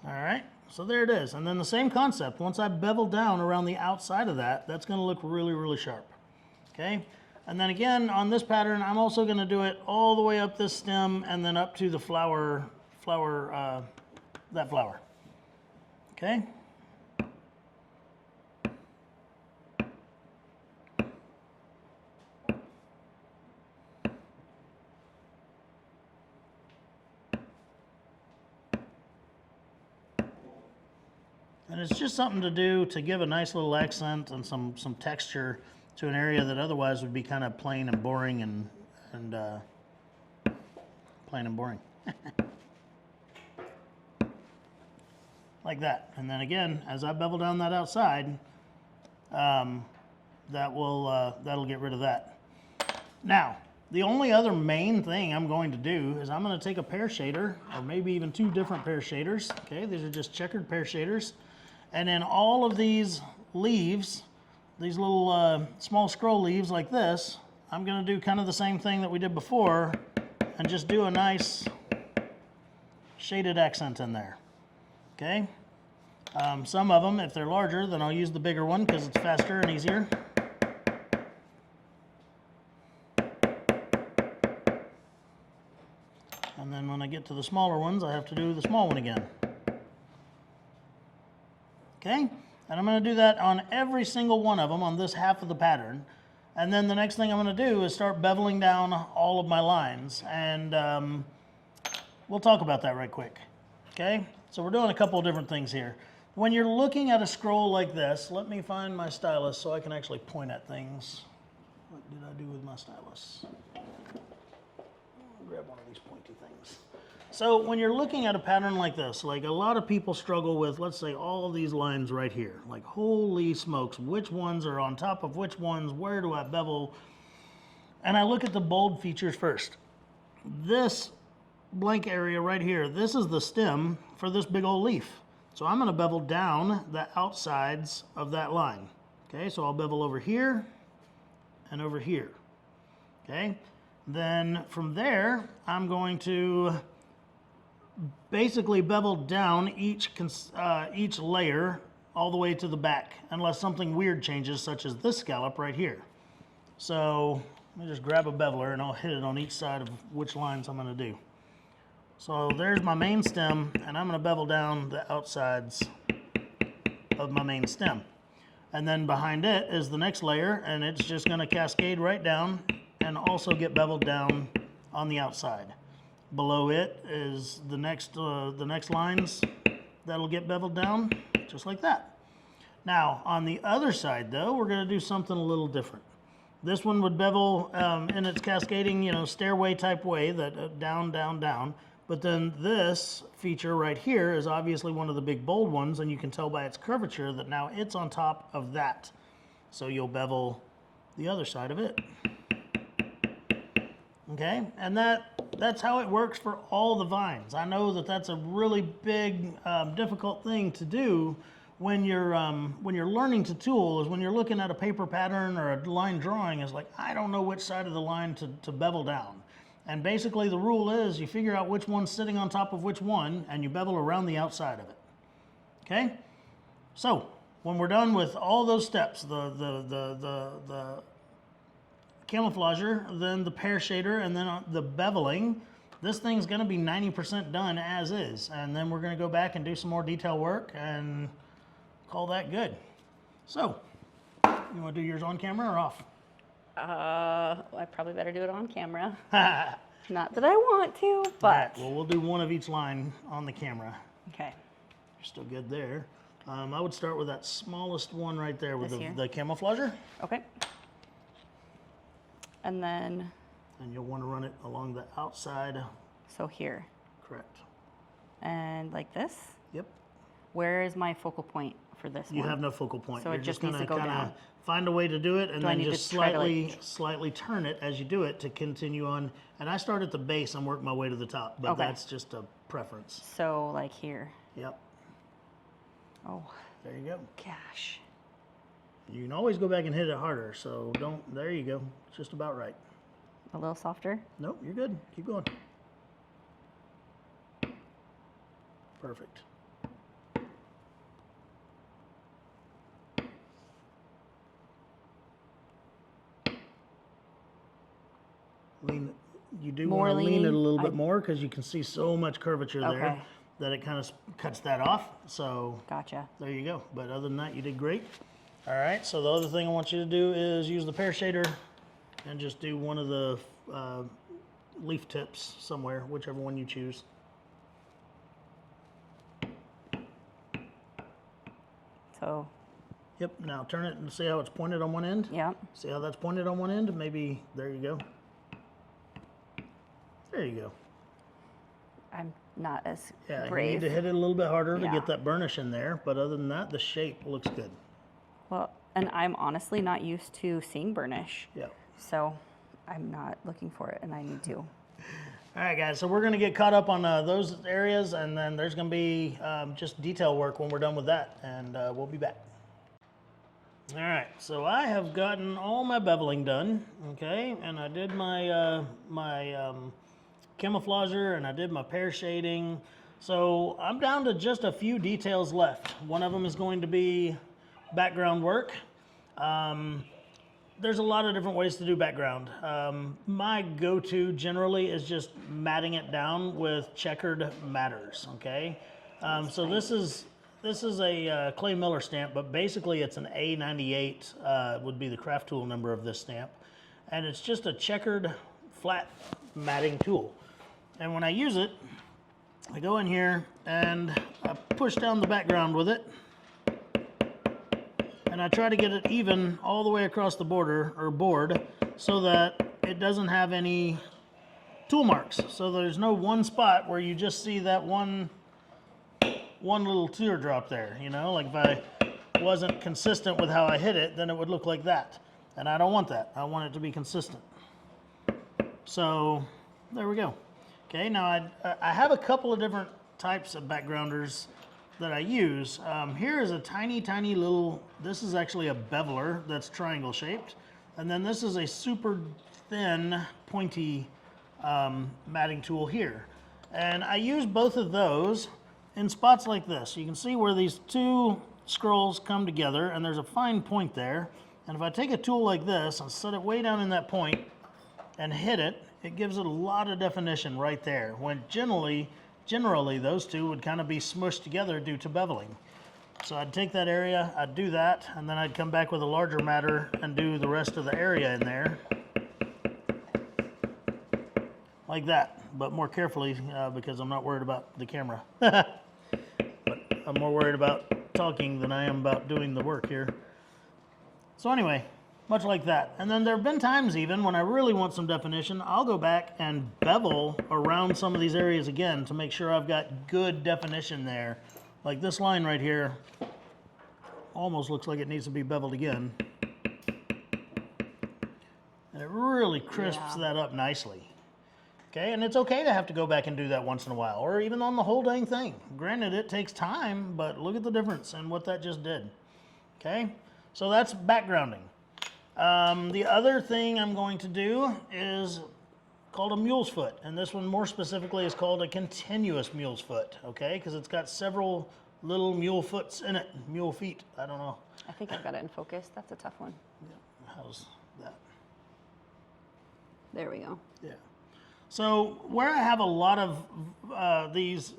All right, so there it is. And then the same concept, once I bevel down around the outside of that, that's gonna look really, really sharp, okay? And then again, on this pattern, I'm also going to do it all the way up this stem and then up to the flower that flower. Okay. And it's just something to do to give a nice little accent and some texture to an area that otherwise would be kind of plain and boring and plain and boring. Like that. And then again, as I bevel down that outside, that'll get rid of that. Now, the only other main thing I'm going to do is I'm going to take a pear shader, or maybe even two different pear shaders. Okay, these are just checkered pear shaders. And then all of these leaves, these little small scroll leaves like this, I'm going to do kind of the same thing that we did before and just do a nice shaded accent in there. Okay? Some of them, if they're larger, then I'll use the bigger one because it's faster and easier. And then when I get to the smaller ones, I have to do the small one again. Okay? And I'm going to do that on every single one of them on this half of the pattern. And then the next thing I'm going to do is start beveling down all of my lines. And we'll talk about that right quick. Okay? So we're doing a couple of different things here. When you're looking at a scroll like this, let me find my stylus so I can actually point at things. What did I do with my stylus? I'll grab one of these pointy things. So when you're looking at a pattern like this, like a lot of people struggle with, let's say, all these lines right here. Like, holy smokes, which ones are on top of which ones? Where do I bevel? And I look at the bold features first. This blank area right here, this is the stem for this big old leaf. So I'm going to bevel down the outsides of that line. Okay, so I'll bevel over here and over here. Okay, then from there, I'm going to basically bevel down each layer all the way to the back, unless something weird changes, such as this scallop right here. So let me just grab a beveler and I'll hit it on each side of which lines I'm going to do. So there's my main stem, and I'm going to bevel down the outsides of my main stem. And then behind it is the next layer, and it's just going to cascade right down and also get beveled down on the outside. Below it is the next lines that'll get beveled down, just like that. Now, on the other side, though, we're going to do something a little different. This one would bevel in its cascading, stairway type way, that down, down, down. But then this feature right here is obviously one of the big bold ones, and you can tell by its curvature that now it's on top of that. So you'll bevel the other side of it. Okay, and that's how it works for all the vines. I know that that's a really big, difficult thing to do when you're learning to tool, is when you're looking at a paper pattern or a line drawing, is like, I don't know which side of the line to bevel down. And basically the rule is you figure out which one's sitting on top of which one, and you bevel around the outside of it. Okay? So when we're done with all those steps, the camouflager, then the pear shader, and then the beveling, this thing's going to be 90% done as is. And then we're going to go back and do some more detail work and call that good. So, you want to do yours on camera or off? I probably better do it on camera. Not that I want to, but. All right, well, we'll do one of each line on the camera. Okay. You're still good there. I would start with that smallest one right there with the camouflager. Okay. And then. And you'll want to run it along the outside. So here. Correct. And like this? Yep. Where is my focal point for this one? You have no focal point. So You're it just gonna needs to go down. Find a way to do it, and then just slightly turn it as you do it to continue on. And I start at the base and work my way to the top, but that's just a preference. So like here. Yep. Oh. There you go. Gosh. You can always go back and hit it harder, so don't. There you go. It's just about right. A little softer? Nope, you're good. Keep going. Perfect. you do More want to lean it a lean? little bit more because you can see so much curvature there Okay. that it kind of cuts that off. So Gotcha. there you go. But other than that, you did great. All right, so the other thing I want you to do is use the pear shader and just do one of the leaf tips somewhere, whichever one you choose. So, Yep, now turn it and see how it's pointed on one end? yeah. See how that's pointed on one end? Maybe, there you go. There you go. I'm not as Yeah, brave. you need to hit it a little bit harder to Yeah. get that burnish in there, but other than that, the shape looks good. Well, and I'm honestly not used to seeing burnish. Yeah. So I'm not looking for it, and I need to. All right, guys, so we're going to get caught up on those areas, and then there's going to be just detail work when we're done with that, and we'll be back. All right, so I have gotten all my beveling done, okay, and I did my camouflager, and I did my pear shading. So I'm down to just a few details left. One of them is going to be background work. There's a lot of different ways to do background. My go-to generally is just matting it down with checkered matters, okay? So this is a Clay Miller stamp, but basically it's an A98 would be the craft tool number of this stamp. And it's just a checkered flat matting tool. And when I use it, I go in here and I push down the background with it. And I try to get it even all the way across the border or board so that it doesn't have any tool marks. So there's no one spot where you just see that one little teardrop there, you know, like if I wasn't consistent with how I hit it, then it would look like that. And I don't want that. I want it to be consistent. So there we go. Okay, now I have a couple of different types of backgrounders that I use. Here is a tiny, tiny little, this is actually a beveler that's triangle shaped. And then this is a super thin, pointy matting tool here. And I use both of those in spots like this. You can see where these two scrolls come together and there's a fine point there. And if I take a tool like this and set it way down in that point and hit it, it gives it a lot of definition right there. When generally those two would kind of be smushed together due to beveling. So I'd take that area, I'd do that, and then I'd come back with a larger matter and do the rest of the area in there. Like that, but more carefully because I'm not worried about the camera. But I'm more worried about talking than I am about doing the work here. So anyway, much like that. And then there have been times even when I really want some definition, I'll go back and bevel around some of these areas again to make sure I've got good definition there. Like this line right here almost looks like it needs to be beveled again. And it really crisps that up nicely. Okay, and it's okay to have to go back and do that once in a while, or even on the whole dang thing. Granted, it takes time, but look at the difference in what that just did. Okay, so that's backgrounding. The other thing I'm going to do is called a mule's foot, and this one more specifically is called a continuous mule's foot, okay, because it's got several little mule foots in it, mule feet, I don't know. I think I've got it in focus. That's a tough one. Yeah. How's that? There we go. Yeah. So where I have a lot of these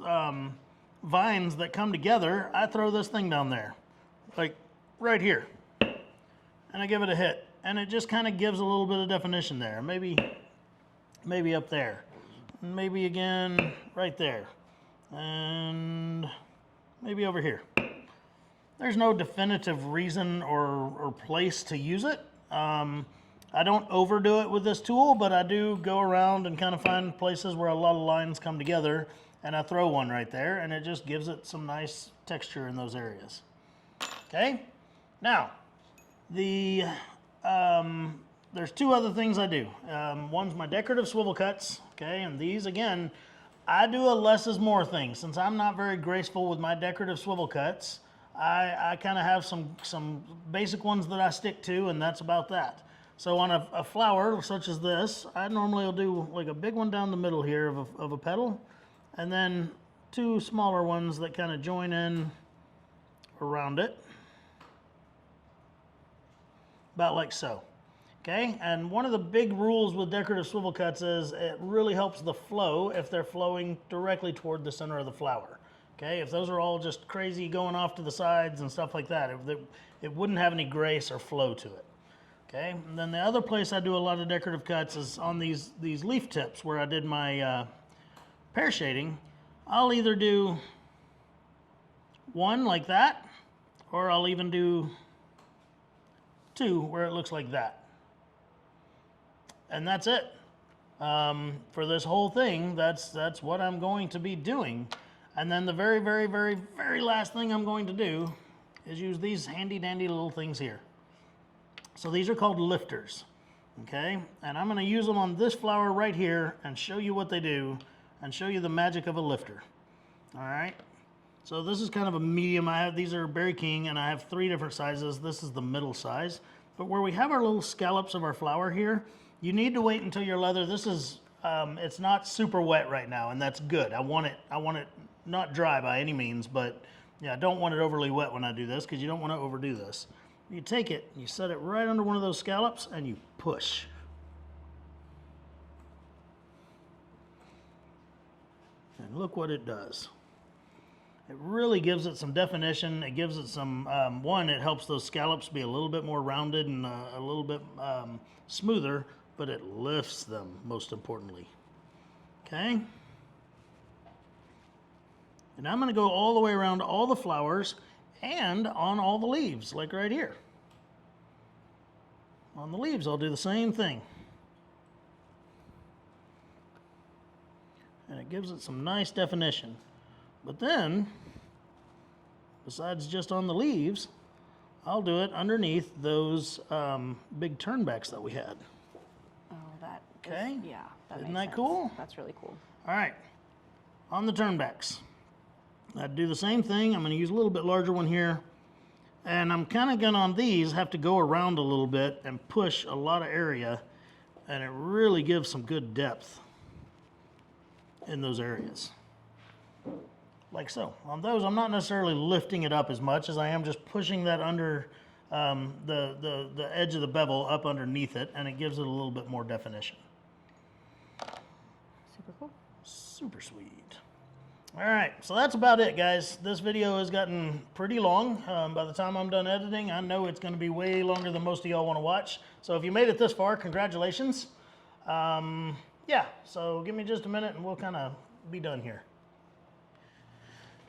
vines that come together, I throw this thing down there, like right here, and I give it a hit, and it just kind of gives a little bit of definition there. Maybe up there, maybe again right there, and maybe over here. There's no definitive reason or place to use it. I don't overdo it with this tool, but I do go around and kind of find places where a lot of lines come together, and I throw one right there, and it just gives it some nice texture in those areas. Okay? Now, there's two other things I do. One's my decorative swivel cuts, okay, and these, again, I do a less is more thing. Since I'm not very graceful with my decorative swivel cuts, I kind of have some basic ones that I stick to, and that's about that. So on a flower such as this, I normally will do like a big one down the middle here of a petal, and then two smaller ones that kind of join in around it, about like so. Okay, and one of the big rules with decorative swivel cuts is it really helps the flow if they're flowing directly toward the center of the flower. Okay, if those are all just crazy going off to the sides and stuff like that, it wouldn't have any grace or flow to it. Okay, and then the other place I do a lot of decorative cuts is on these leaf tips where I did my pear shading. I'll either do one like that, or I'll even do two where it looks like that. And that's it. For this whole thing, that's what I'm going to be doing. And then the very, very, very, very last thing I'm going to do is use these handy dandy little things here. So these are called lifters, okay? And I'm gonna use them on this flower right here and show you what they do and show you the magic of a lifter, all right? So this is kind of a medium. These are Berry King, and I have 3 different sizes. This is the middle size. But where we have our little scallops of our flower here, you need to wait until your leather, this is, it's not super wet right now, and that's good. I want it not dry by any means, but yeah, I don't want it overly wet when I do this because you don't want to overdo this. You take it, you set it right under one of those scallops, and you push. And look what it does. It really gives it some definition. It gives it some, one, it helps those scallops be a little bit more rounded and a little bit smoother, but it lifts them, most importantly. Okay? And I'm going to go all the way around all the flowers and on all the leaves, like right here. On the leaves, I'll do the same thing. And it gives it some nice definition. But then, besides just on the leaves, I'll do it underneath those big turnbacks that we had. Oh, that Okay. yeah, that Isn't makes that sense. cool? That's really cool. All right, on the turnbacks. I'd do the same thing. I'm going to use a little bit larger one here. And I'm kind of going to, on these, have to go around a little bit and push a lot of area. And it really gives some good depth in those areas. Like so. On those, I'm not necessarily lifting it up as much as I am just pushing that under the edge of the bevel up underneath it, and it gives it a little bit more definition. Super cool. Super sweet. All right, so that's about it, guys. This video has gotten pretty long. By the time I'm done editing, I know it's going to be way longer than most of y'all want to watch. So if you made it this far, congratulations. Yeah, so give me just a minute and we'll kind of be done here.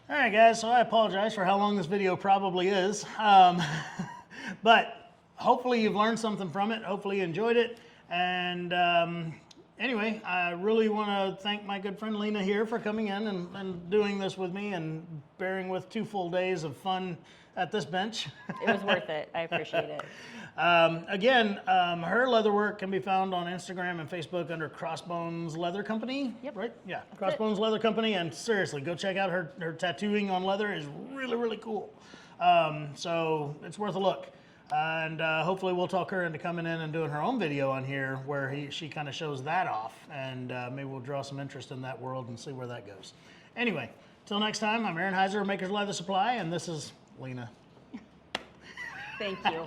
All right, guys, so I apologize for how long this video probably is. But hopefully you've learned something from it. Hopefully you enjoyed it. And anyway, I really want to thank my good friend Lena here for coming in and doing this with me and bearing with 2 full days of fun at this bench. It was worth it. I appreciate it. Again, her leather work can be found on Instagram and Facebook under Crossbones Leather Company. Yep. Right? Yeah, Crossbones Leather Company. And seriously, go check out her tattooing on leather is really, really cool. So it's worth a look. And hopefully we'll talk her into coming in and doing her own video on here where she kind of shows that off. And maybe we'll draw some interest in that world and see where that goes. Anyway, till next time, I'm Aaron Heiser, Maker's Leather Supply, and this is Lena. Thank you.